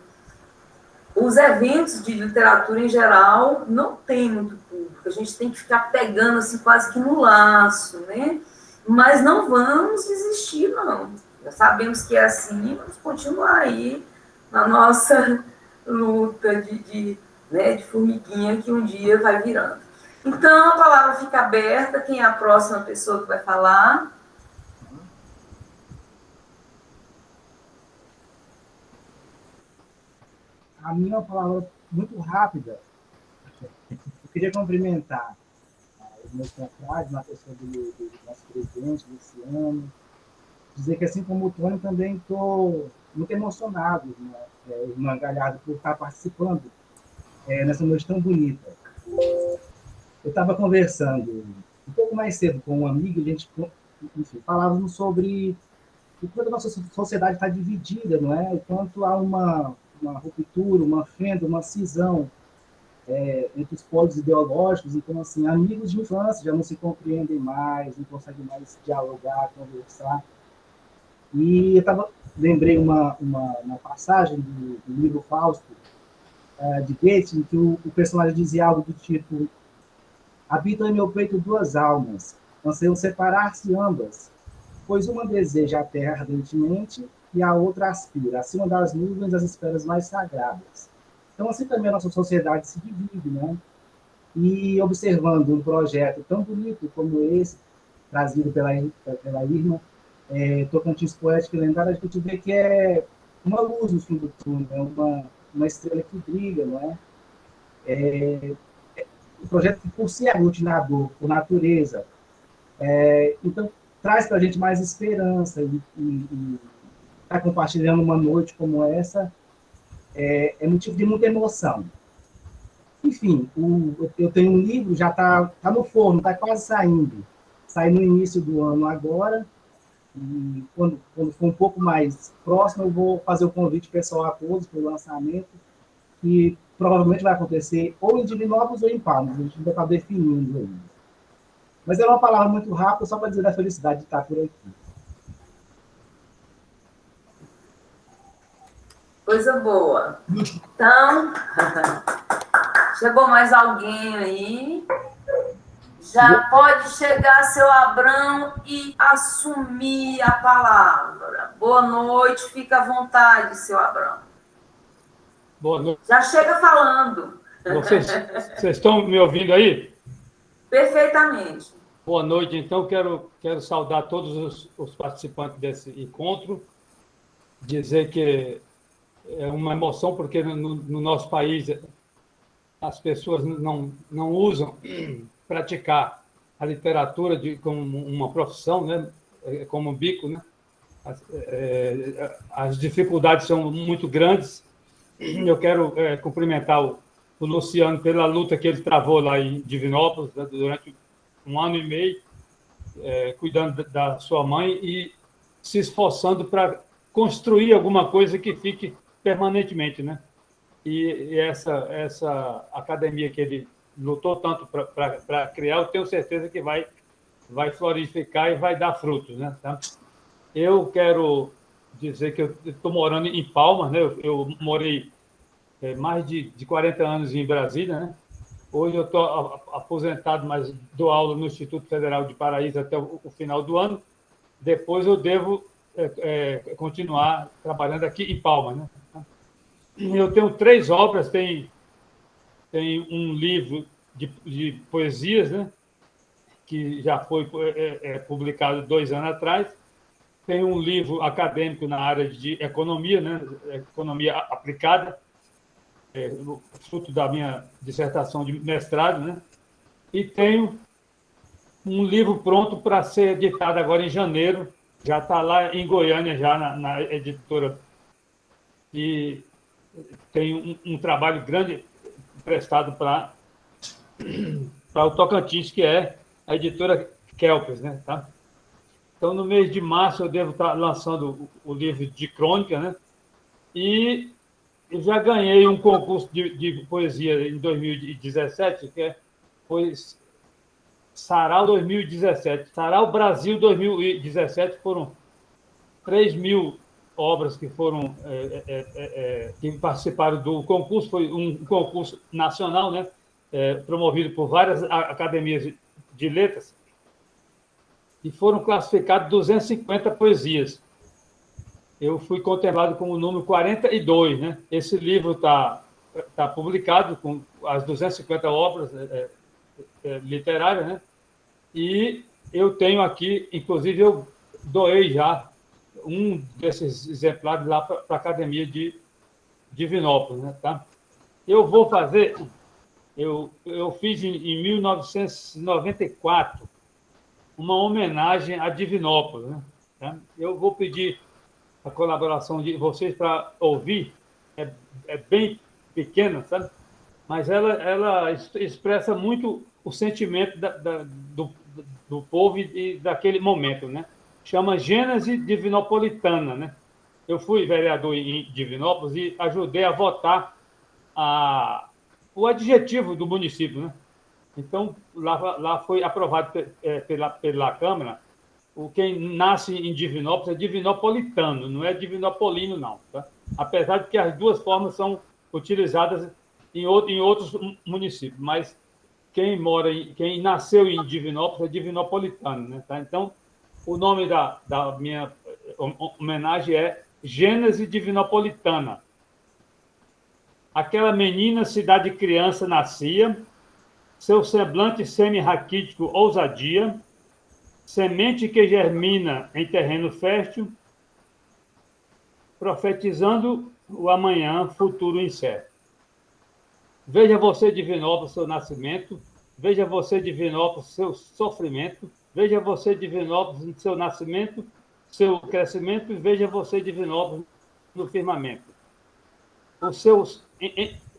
os eventos de literatura, em geral, não têm muito público. A gente tem que ficar pegando, assim, quase que no laço, né? Mas não vamos desistir, não. Já sabemos que é assim, vamos continuar aí na nossa luta de formiguinha que um dia vai virando. Então, a palavra fica aberta. Quem é a próxima pessoa que vai falar? A minha é uma palavra muito rápida. Eu queria cumprimentar os meus confrades, na pessoa do nosso presidente, Luciano, dizer que, assim como o Tony, também estou muito emocionado, né, irmã Galhardo, por estar participando nessa noite tão bonita. Eu estava conversando um pouco mais cedo com um amigo, e a gente, enfim, falávamos sobre o quanto a nossa sociedade está dividida, não é? O quanto há uma ruptura, uma fenda, uma cisão entre os polos ideológicos. Então, assim, amigos de infância já não se compreendem mais, não conseguem mais dialogar, conversar. E eu lembrei uma passagem do livro Fausto, de Goethe, em que o personagem dizia algo do tipo: habitam em meu peito duas almas, anseiam separar-se ambas, pois uma deseja a terra ardentemente e a outra aspira, acima das nuvens, as esferas mais sagradas. Então, assim também a nossa sociedade se divide, né? E observando um projeto tão bonito como esse, trazido pela Irma, Tocantins Poético e Lendário, a gente vê que é uma luz no fim do túnel, uma estrela que brilha, não é? Um projeto que, por si, é aglutinador, por natureza. Então, traz para a gente mais esperança, e estar compartilhando uma noite como essa é motivo de muita emoção. Enfim, eu tenho um livro, já está no forno, está quase saindo. Sai no início do ano agora, e quando for um pouco mais próximo, eu vou fazer o convite pessoal a todos para o lançamento, que provavelmente vai acontecer ou em Divinópolis ou em Palmas, a gente ainda está definindo ainda. Mas é uma palavra muito rápida, só para dizer da felicidade de estar por aqui. Coisa boa. Então, chegou mais alguém aí? Já pode chegar, seu Abrão, e assumir a palavra. Boa noite, fica à vontade, seu Abrão. Boa noite. Já chega falando. Vocês estão me ouvindo aí? Perfeitamente. Boa noite. Então, quero saudar todos os participantes desse encontro, dizer que é uma emoção, porque no nosso país as pessoas não usam praticar a literatura como uma profissão, né? Como um bico, né? As dificuldades são muito grandes. Eu quero cumprimentar o Luciano pela luta que ele travou lá em Divinópolis, né, durante 1 ano e meio, cuidando da sua mãe e se esforçando para construir alguma coisa que fique permanentemente, né? E essa academia que ele lutou tanto para criar, eu tenho certeza que vai florificar e vai dar frutos, né? Tá? Eu quero dizer que eu estou morando em Palmas, né? Eu morei mais de 40 anos em Brasília, né? Hoje eu estou aposentado, mas dou aula no Instituto Federal de Paraíso até o final do ano. Depois eu devo continuar trabalhando aqui em Palmas, né? Eu tenho 3 obras, tem um livro de poesias, né? Que já foi publicado 2 anos atrás. Tem um livro acadêmico na área de economia, né? Economia aplicada, fruto da minha dissertação de mestrado, né? E tenho um livro pronto para ser editado agora em janeiro, já está lá em Goiânia, já na editora. E tem um trabalho grande prestado para o Tocantins, que é a editora Kelpes, né? Tá? Então, no mês de março, eu devo estar lançando o livro de crônica, né? E eu já ganhei um concurso de poesia em 2017, foi Sarau 2017. Sarau Brasil 2017 foram 3.000 obras que foram que participaram do concurso. Foi um concurso nacional, né? Promovido por várias academias de letras, e foram classificadas 250 poesias. Eu fui contemplado como o número 42, né? Esse livro está publicado com as 250 obras literárias, né? E eu tenho aqui, inclusive, eu doei já um desses exemplares lá para a Academia de Divinópolis, né? Tá? Eu vou fazer... Eu fiz em 1994 uma homenagem a Divinópolis, né? Tá? Eu vou pedir a colaboração de vocês para ouvir. É bem pequena, sabe? Mas ela expressa muito o sentimento do povo e daquele momento, né? Chama Gênese Divinopolitana, né? Eu fui vereador em Divinópolis e ajudei a votar o adjetivo do município, né? Então, lá foi aprovado pela Câmara. Quem nasce em Divinópolis é divinopolitano, não é divinopolino, não. Tá? Apesar de que as duas formas são utilizadas em outros municípios, mas quem nasceu em Divinópolis é divinopolitano, né? Tá? Então, o nome da minha homenagem é Gênese Divinopolitana. Aquela menina, cidade criança, nascia, seu semblante semi-raquítico, ousadia, semente que germina em terreno fértil, profetizando o amanhã, futuro incerto. Veja você, Divinópolis, seu nascimento, veja você, Divinópolis, seu sofrimento, veja você, Divinópolis, seu nascimento, seu crescimento, e veja você, Divinópolis, no firmamento.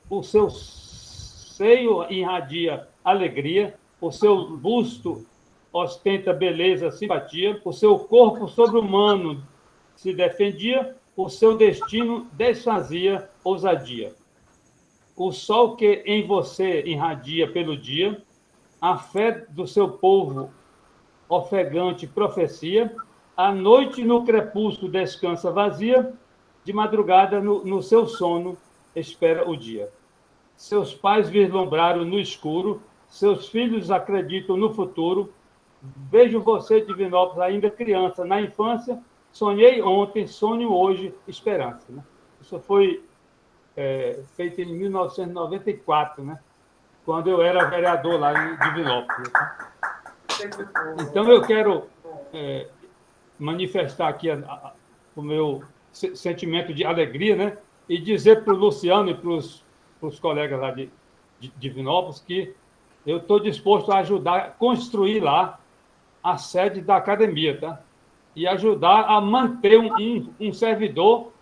O seu seio irradia alegria, o seu busto ostenta beleza, simpatia, o seu corpo sobre-humano se defendia, o seu destino desfazia ousadia. O sol que em você irradia pelo dia, a fé do seu povo ofegante profecia, à noite no crepúsculo descansa vazia, de madrugada no seu sono espera o dia. Seus pais vislumbraram no escuro, seus filhos acreditam no futuro. Vejo você, Divinópolis, ainda criança, na infância, sonhei ontem, sonho hoje, esperança. Né? Isso foi feito em 1994, né? Quando eu era vereador lá em Divinópolis. Então, eu quero manifestar aqui o meu sentimento de alegria, né? E dizer para o Luciano e para os colegas lá de Divinópolis que eu estou disposto a ajudar a construir lá a sede da academia, tá? E ajudar a manter um servidor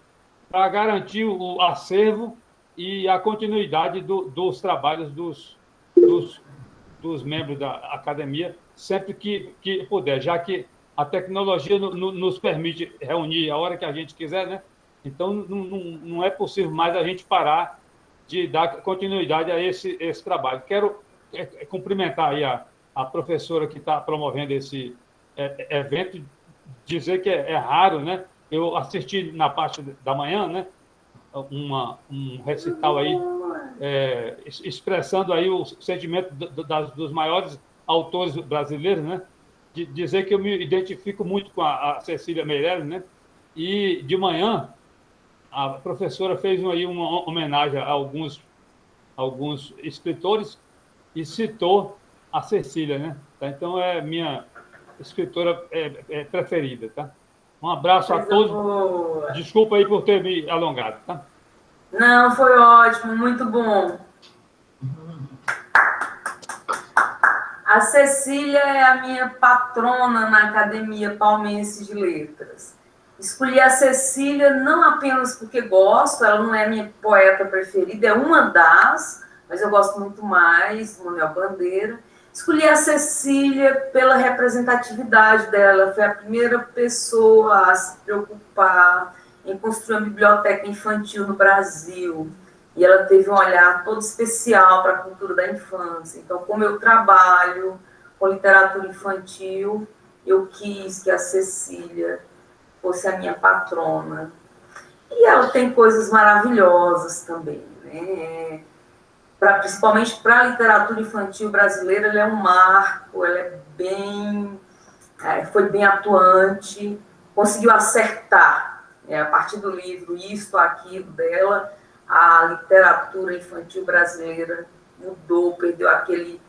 para garantir o acervo e a continuidade dos trabalhos dos membros da academia, sempre que puder, já que a tecnologia nos permite reunir a hora que a gente quiser, né? Então, não é possível mais a gente parar de dar continuidade a esse trabalho. Quero cumprimentar aí a professora que está promovendo esse evento, dizer que é raro, né? Eu assisti na parte da manhã, né? Um recital aí, expressando aí o sentimento dos maiores autores brasileiros, né? De dizer que eu me identifico muito com a Cecília Meirelles, né? E, de manhã, a professora fez aí uma homenagem a alguns escritores e citou a Cecília, né? Tá? Então, é minha escritora preferida, tá? Um abraço a todos. Boa. Desculpa aí por ter me alongado, tá? Não, foi ótimo, muito bom. A Cecília é a minha patrona na Academia Palmense de Letras. Escolhi a Cecília não apenas porque gosto, ela não é minha poeta preferida, é uma das, mas eu gosto muito mais, Manuel Bandeira. Escolhi a Cecília pela representatividade dela, foi a primeira pessoa a se preocupar em construir uma biblioteca infantil no Brasil. E ela teve um olhar todo especial para a cultura da infância. Então, como eu trabalho com literatura infantil, eu quis que a Cecília fosse a minha patrona. E ela tem coisas maravilhosas também, né? Principalmente para a literatura infantil brasileira, ela é um marco, ela é foi bem atuante, conseguiu acertar, a partir do livro Isto, Aquilo dela, a literatura infantil brasileira mudou, perdeu aquele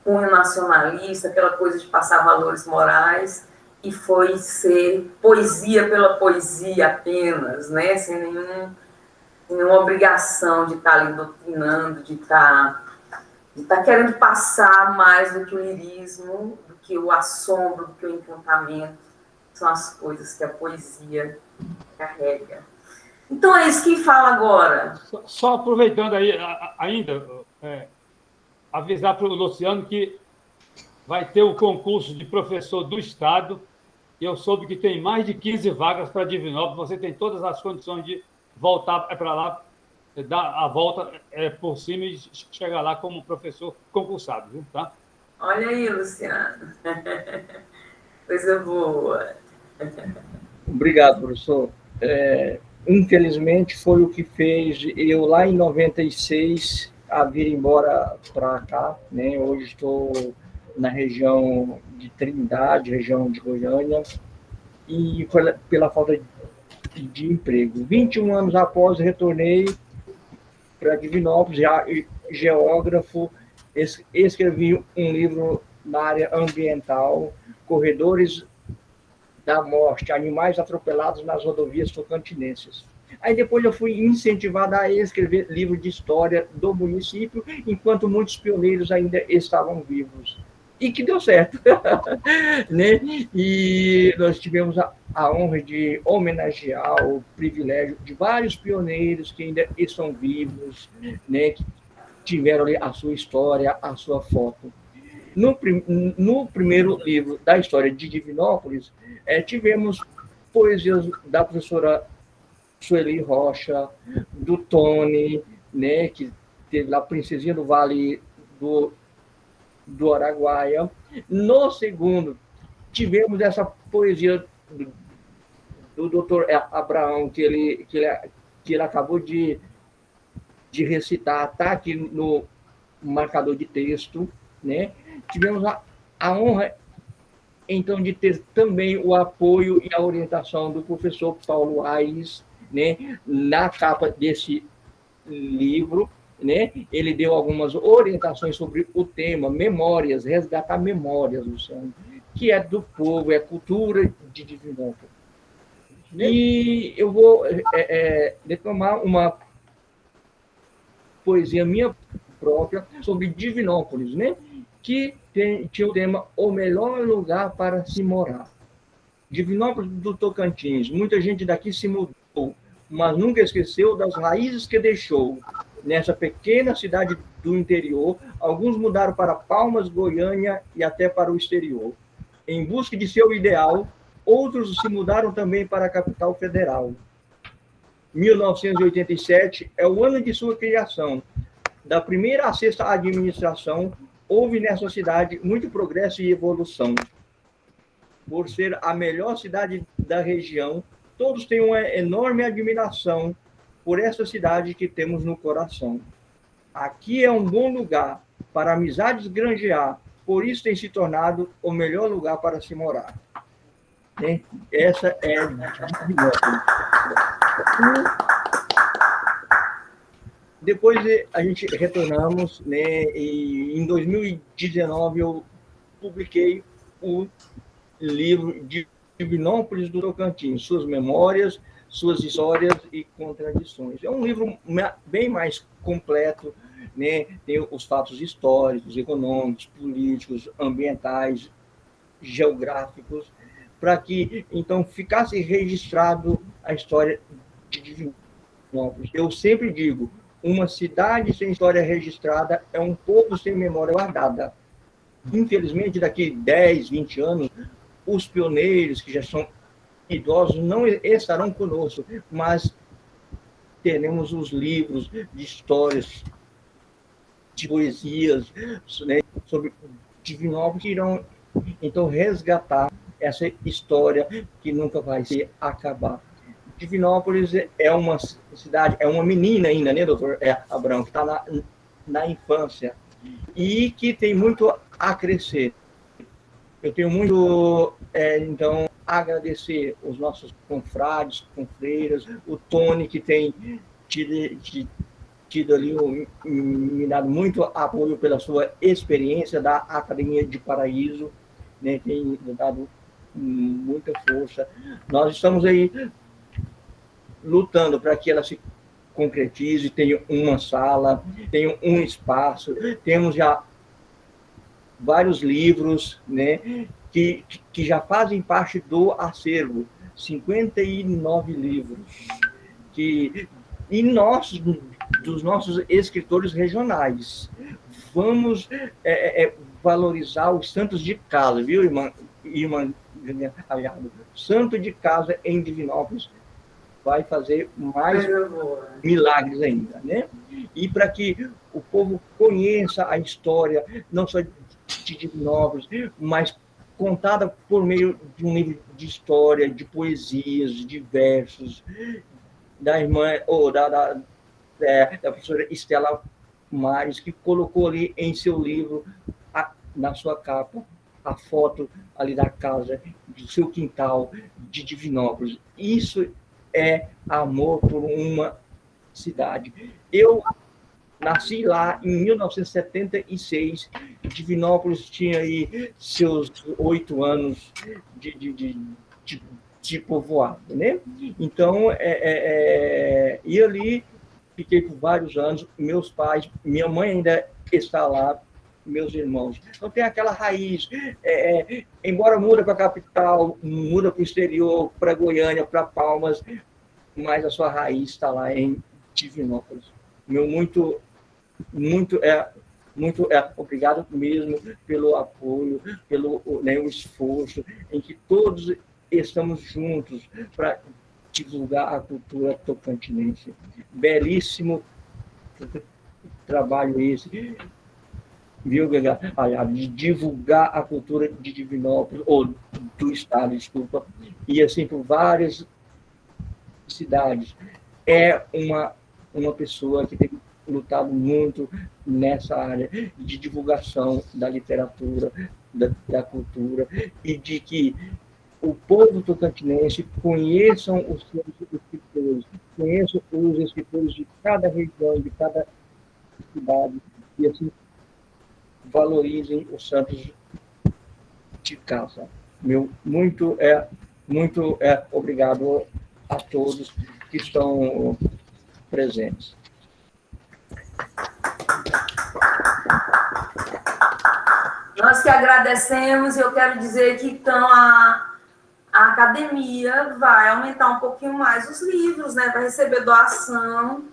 cunho nacionalista, aquela coisa de passar valores morais, e foi ser poesia pela poesia apenas, né? Sem nenhuma obrigação de estar ali doutrinando, de estar querendo passar mais do que o lirismo, do que o assombro, do que o encantamento. São as coisas que a poesia carrega. Então é isso que fala agora. Só aproveitando aí, ainda, avisar para o Luciano que vai ter o concurso de professor do Estado, e eu soube que tem mais de 15 vagas para Divinópolis, você tem todas as condições de voltar para lá, dar a volta por cima e chegar lá como professor concursado, viu? Tá? Olha aí, Luciano. Coisa boa. Obrigado, professor. Infelizmente, foi o que fez eu, lá em 96, a vir embora para cá, né? Hoje estou na região de Trindade, região de Goiânia, e foi pela falta de emprego. 21 anos após, retornei para Divinópolis, já geógrafo, escrevi um livro na área ambiental, Corredores da Morte, animais atropelados nas rodovias tocantinenses. Aí depois eu fui incentivado a escrever livro de história do município, enquanto muitos pioneiros ainda estavam vivos. E que deu certo. Né? E nós tivemos a honra de homenagear o privilégio de vários pioneiros que ainda estão vivos, né? Que tiveram ali a sua história, a sua foto. No primeiro livro da história de Divinópolis, tivemos poesias da professora Sueli Rocha, do Tony, né, que teve lá a Princesinha do Vale do Araguaia. No segundo, tivemos essa poesia do doutor Abraão, que ele acabou de recitar, está aqui no marcador de texto, né? Tivemos a honra, então, de ter também o apoio e a orientação do professor Paulo Aires, né, na capa desse livro, né? Ele deu algumas orientações sobre o tema memórias, resgatar memórias, Luciano, que é do povo, é cultura de Divinópolis. E eu vou declamar uma poesia minha própria sobre Divinópolis, né? Que tinha o tema O Melhor Lugar para se Morar. Divinópolis do Tocantins, muita gente daqui se mudou, mas nunca esqueceu das raízes que deixou. Nessa pequena cidade do interior, alguns mudaram para Palmas, Goiânia e até para o exterior. Em busca de seu ideal, outros se mudaram também para a capital federal. 1987 é o ano de sua criação. Da primeira à sexta administração, houve nessa cidade muito progresso e evolução. Por ser a melhor cidade da região, todos têm uma enorme admiração por essa cidade que temos no coração. Aqui é um bom lugar para amizades granjear, por isso tem se tornado o melhor lugar para se morar. né? Essa é Divinópolis. Depois a gente retornamos, né? E em 2019 eu publiquei o livro Divinópolis do Tocantins, suas memórias, suas histórias e contradições. É um livro bem mais completo, né? Tem os fatos históricos, econômicos, políticos, ambientais, geográficos, para que, então, ficasse registrado a história de Divinópolis. Eu sempre digo, uma cidade sem história registrada é um povo sem memória guardada. Infelizmente, daqui 10, 20 anos, os pioneiros, que já são idosos, não estarão conosco, mas teremos os livros de histórias, de poesias, né, sobre Divinópolis, que irão, então, resgatar essa história que nunca vai se acabar. Divinópolis é uma cidade, é uma menina ainda, né, doutor Abrão, que está na infância, e que tem muito a crescer. Eu tenho muito, então, a agradecer os nossos confrades, confreiras, o Tony, que tem tido ali, me dado muito apoio pela sua experiência da Academia de Paraíso, né, tem dado muita força. Nós estamos aí lutando para que ela se concretize, tenha uma sala, tenha um espaço, temos já vários livros, né, que já fazem parte do acervo, 59 livros, dos nossos escritores regionais. Vamos valorizar os santos de casa, viu, irmã Galhardo? Santo de casa em Divinópolis vai fazer mais milagres ainda, né? E para que o povo conheça a história, não só de Divinópolis, mas contada por meio de um livro de história, de poesias, de versos, da irmã, ou da professora Estela Mares, que colocou ali em seu livro, na sua capa, a foto ali da casa, do seu quintal, de Divinópolis. Isso é amor por uma cidade. Eu nasci lá em 1976, Divinópolis tinha aí seus 8 anos de povoado, né? Então, e ali fiquei por vários anos, meus pais, minha mãe ainda está lá, meus irmãos. Então tem aquela raiz, embora muda para a capital, muda para o exterior, para Goiânia, para Palmas, mas a sua raiz está lá em Divinópolis. Meu muito obrigado mesmo pelo apoio, pelo, né, o esforço em que todos estamos juntos para divulgar a cultura tocantinense. Belíssimo trabalho esse, viu, de divulgar a cultura de Divinópolis, ou do estado, desculpa, e assim por várias cidades. É uma pessoa que tem lutado muito nessa área de divulgação da literatura, da cultura, e de que o povo tocantinense conheçam os seus escritores, conheçam os escritores de cada região, de cada cidade, e assim valorizem os santos de casa. Meu muito obrigado a todos que estão presentes. Nós que agradecemos, eu quero dizer que então a academia vai aumentar um pouquinho mais os livros, né, para receber doação.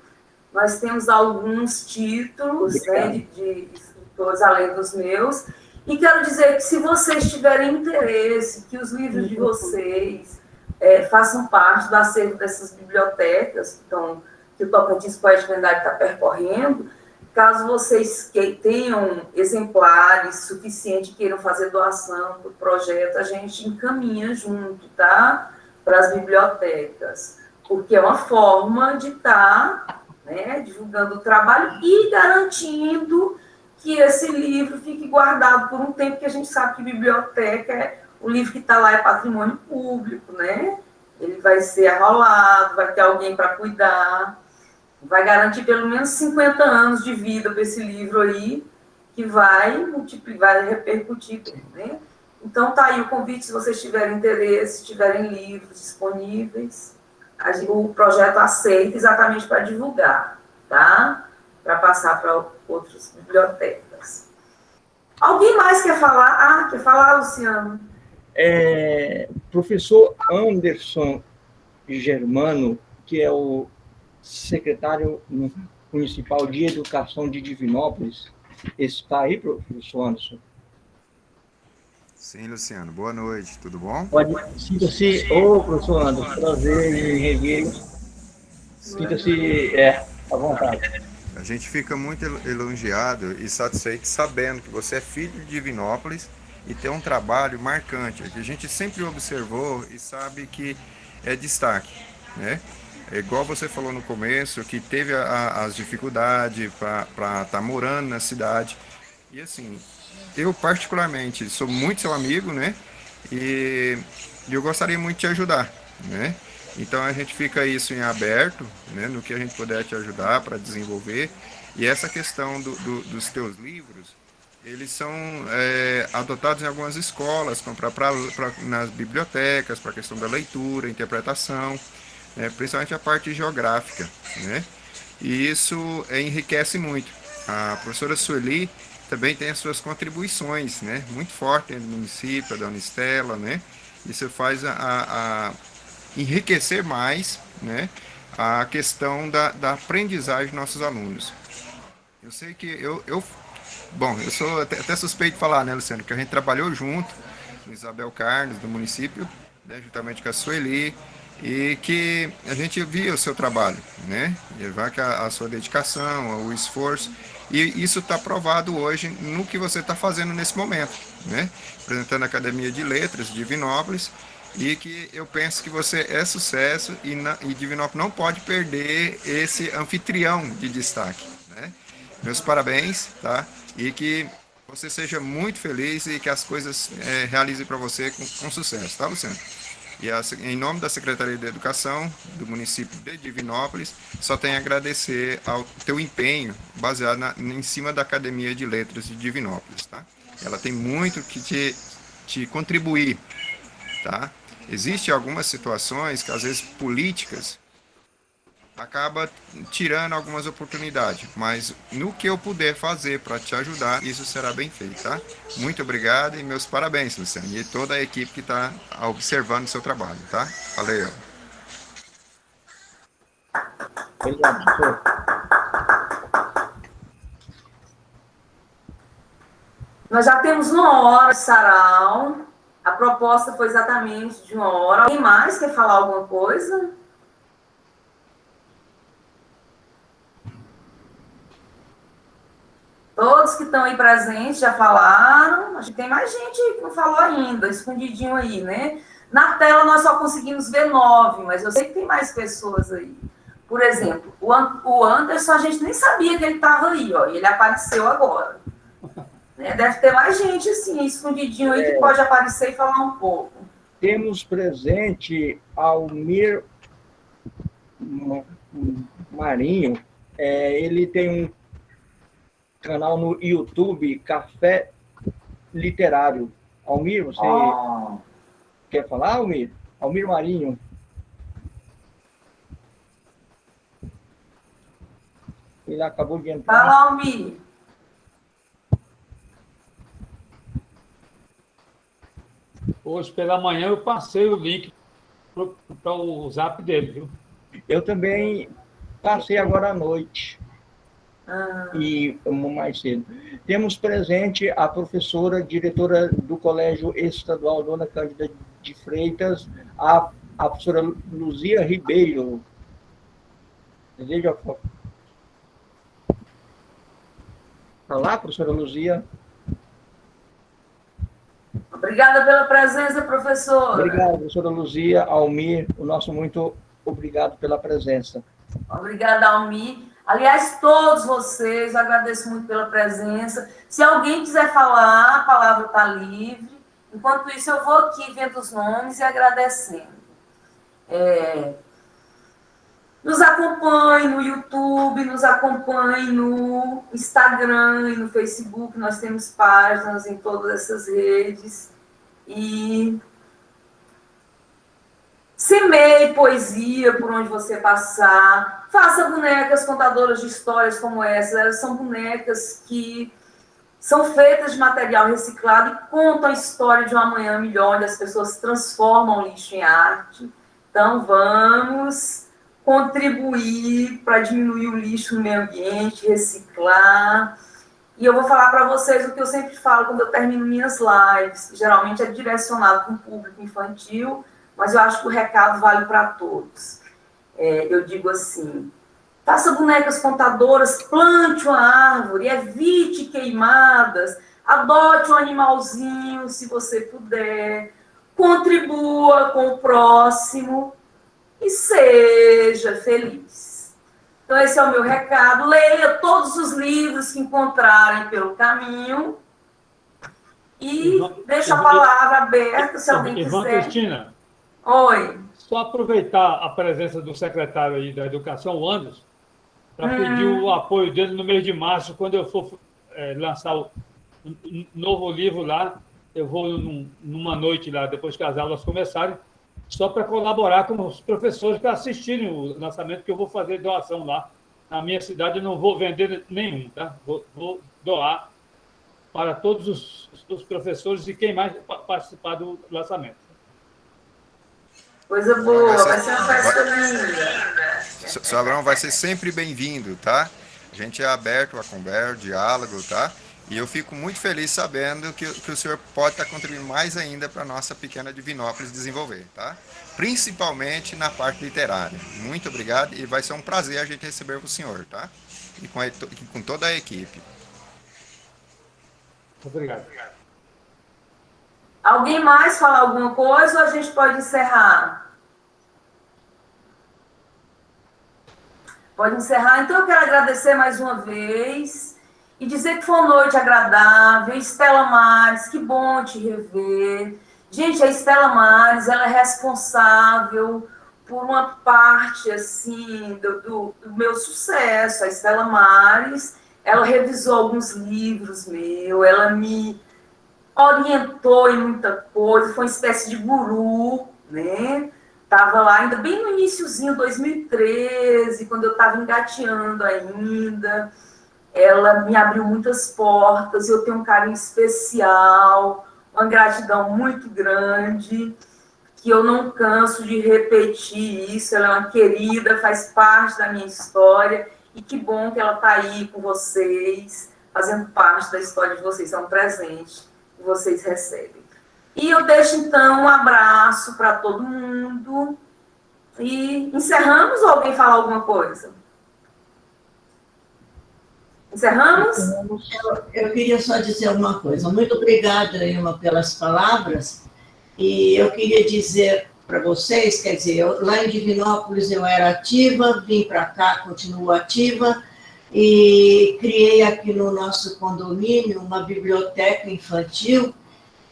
Nós temos alguns títulos, né, de escritores além dos meus. E quero dizer que se vocês tiverem interesse, que os livros de vocês façam parte do acervo dessas bibliotecas que o Tocantins Poético e Lendário está percorrendo, caso vocês tenham exemplares suficientes e queiram fazer doação para o projeto, a gente encaminha junto, tá? Para as bibliotecas, porque é uma forma de estar, né, divulgando o trabalho e garantindo que esse livro fique guardado por um tempo, que a gente sabe que biblioteca é o livro que está lá é patrimônio público, né? Ele vai ser arrolado, vai ter alguém para cuidar, vai garantir pelo menos 50 anos de vida para esse livro aí, que vai multiplicar, vai repercutir, né? Então, tá aí o convite, se vocês tiverem interesse, se tiverem livros disponíveis, o projeto aceita exatamente para divulgar, tá? Para passar para outras bibliotecas. Alguém mais quer falar? Ah, quer falar, Luciano? Professor Anderson Germano, que é o secretário municipal de educação de Divinópolis, está aí, professor Anderson? Sim, Luciano. Boa noite, tudo bom? Pode, sinta-se, professor Anderson, prazer em revê-lo. Sinta-se, à vontade. A gente fica muito elogiado e satisfeito sabendo que você é filho de Divinópolis e tem um trabalho marcante, que a gente sempre observou e sabe que é destaque, né? É igual você falou no começo, que teve as dificuldades para estar morando na cidade. E assim, eu particularmente sou muito seu amigo, né? E eu gostaria muito de te ajudar, né? Então a gente fica isso em aberto, né? No que a gente puder te ajudar para desenvolver. E essa questão dos teus livros, eles são adotados em algumas escolas, nas bibliotecas, para a questão da leitura, interpretação, né? Principalmente a parte geográfica, né? E isso enriquece muito. A professora Sueli também tem as suas contribuições, né? Muito fortes no município, da Unistela, né? Isso faz enriquecer mais, né, a questão da aprendizagem dos nossos alunos. Eu sei que eu sou até suspeito de falar, né, Luciano, que a gente trabalhou junto no Isabel Carlos, do município, né, juntamente com a Sueli, e que a gente via o seu trabalho, né, e a sua dedicação, o esforço, e isso está provado hoje no que você está fazendo nesse momento, né, apresentando a Academia de Letras de Divinópolis, e que eu penso que você é sucesso e Divinópolis não pode perder esse anfitrião de destaque, né? Meus parabéns, tá? E que você seja muito feliz e que as coisas realizem para você com sucesso, tá, Luciano? E em nome da Secretaria de Educação do município de Divinópolis, só tenho a agradecer ao teu empenho baseado em cima da Academia de Letras de Divinópolis, tá? Ela tem muito que te contribuir, tá? Existem algumas situações que, às vezes, políticas acaba tirando algumas oportunidades, mas no que eu puder fazer para te ajudar, isso será bem feito, tá? Muito obrigado e meus parabéns, Luciano, e toda a equipe que está observando o seu trabalho, tá? Valeu! Obrigado, professor. Nós já temos 1 hora de sarau. A proposta foi exatamente de 1 hora. Alguém mais quer falar alguma coisa? Todos que estão aí presentes já falaram. Acho que tem mais gente que não falou ainda, escondidinho aí, né? Na tela nós só conseguimos ver 9, mas eu sei que tem mais pessoas aí. Por exemplo, o Anderson, a gente nem sabia que ele estava aí, ó, e ele apareceu agora. Né? Deve ter mais gente, assim, escondidinho aí, que pode aparecer e falar um pouco. Temos presente Almir Marinho. Ele tem um canal no YouTube, Café Literário. Almir, você quer falar, Almir? Almir Marinho. Ele acabou de entrar. Fala, Almir. Hoje pela manhã eu passei o link para o zap dele, viu? Eu também passei agora à noite. E mais cedo. Temos presente a professora, diretora do Colégio Estadual Dona Cândida de Freitas, a professora Luzia Ribeiro. Deseja falar, professora Luzia? Obrigada pela presença, professora. Obrigado, professora Luzia, Almir, o nosso muito obrigado pela presença. Obrigada, Almir. Aliás, todos vocês, eu agradeço muito pela presença. Se alguém quiser falar, a palavra está livre. Enquanto isso, eu vou aqui vendo os nomes e agradecendo. Nos acompanhe no YouTube, nos acompanhe no Instagram e no Facebook. Nós temos páginas em todas essas redes. E semeie poesia por onde você passar. Faça bonecas contadoras de histórias como essa. Elas são bonecas que são feitas de material reciclado e contam a história de um amanhã melhor, onde as pessoas transformam o lixo em arte. Então, vamos contribuir para diminuir o lixo no meio ambiente, reciclar. E eu vou falar para vocês o que eu sempre falo quando eu termino minhas lives, que geralmente é direcionado para um público infantil, mas eu acho que o recado vale para todos. Eu digo assim: faça bonecas contadoras, plante uma árvore, evite queimadas, adote um animalzinho, se você puder, contribua com o próximo e seja feliz. Então, esse é o meu recado. Leia todos os livros que encontrarem pelo caminho e deixa a palavra aberta, se alguém quiser. Irmã Cristina. Oi. Só aproveitar a presença do secretário aí da Educação, o Anderson, para pedir o apoio dele no mês de março, quando eu for lançar o novo livro lá. Eu vou numa noite lá, depois que as aulas começarem, só para colaborar com os professores para assistirem o lançamento, que eu vou fazer doação lá. Na minha cidade eu não vou vender nenhum, tá? Vou doar para todos os professores e quem mais participar do lançamento. Coisa boa, vai ser uma festa linda. Seu Abraão vai ser sempre bem-vindo, tá? A gente é aberto a conversa, diálogo, tá? E eu fico muito feliz sabendo que o senhor pode estar contribuindo mais ainda para a nossa pequena Divinópolis desenvolver, tá? Principalmente na parte literária. Muito obrigado e vai ser um prazer a gente receber o senhor, tá? E com toda a equipe. Obrigado. Alguém mais falar alguma coisa ou a gente pode encerrar? Pode encerrar. Então, eu quero agradecer mais uma vez e dizer que foi uma noite agradável. Estela Mares, que bom te rever. Gente, a Estela Mares, ela é responsável por uma parte, assim, do meu sucesso. A Estela Mares, ela revisou alguns livros meus, ela me orientou em muita coisa, foi uma espécie de guru, né? Estava lá ainda bem no iniciozinho, 2013, quando eu estava engateando ainda. Ela me abriu muitas portas, eu tenho um carinho especial, uma gratidão muito grande, que eu não canso de repetir isso. Ela é uma querida, faz parte da minha história, e que bom que ela está aí com vocês, fazendo parte da história de vocês. É um presente que vocês recebem. E eu deixo, então, um abraço para todo mundo. E encerramos ou alguém fala alguma coisa? Encerramos? Eu queria só dizer uma coisa. Muito obrigada, Ilma, pelas palavras. E eu queria dizer para vocês, quer dizer, lá em Divinópolis eu era ativa, vim para cá, continuo ativa, e criei aqui no nosso condomínio uma biblioteca infantil,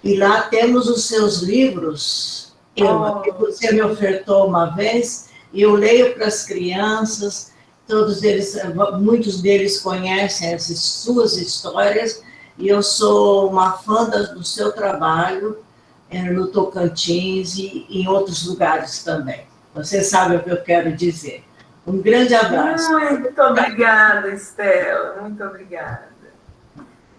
e lá temos os seus livros, Ilma, que você me ofertou uma vez, e eu leio para as crianças. Todos eles, muitos deles conhecem as suas histórias, e eu sou uma fã do seu trabalho no Tocantins e em outros lugares também. Você sabe o que eu quero dizer. Um grande abraço. Muito obrigada, Estela. Muito obrigada.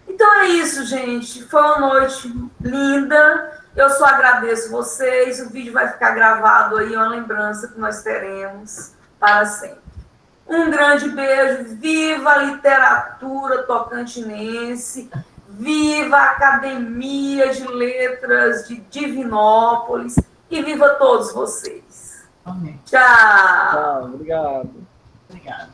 Então é isso, gente. Foi uma noite linda. Eu só agradeço vocês. O vídeo vai ficar gravado aí, uma lembrança que nós teremos para sempre. Um grande beijo, viva a literatura tocantinense, viva a Academia de Letras de Divinópolis e viva todos vocês. Amém. Tchau. Tchau, obrigado. Obrigada.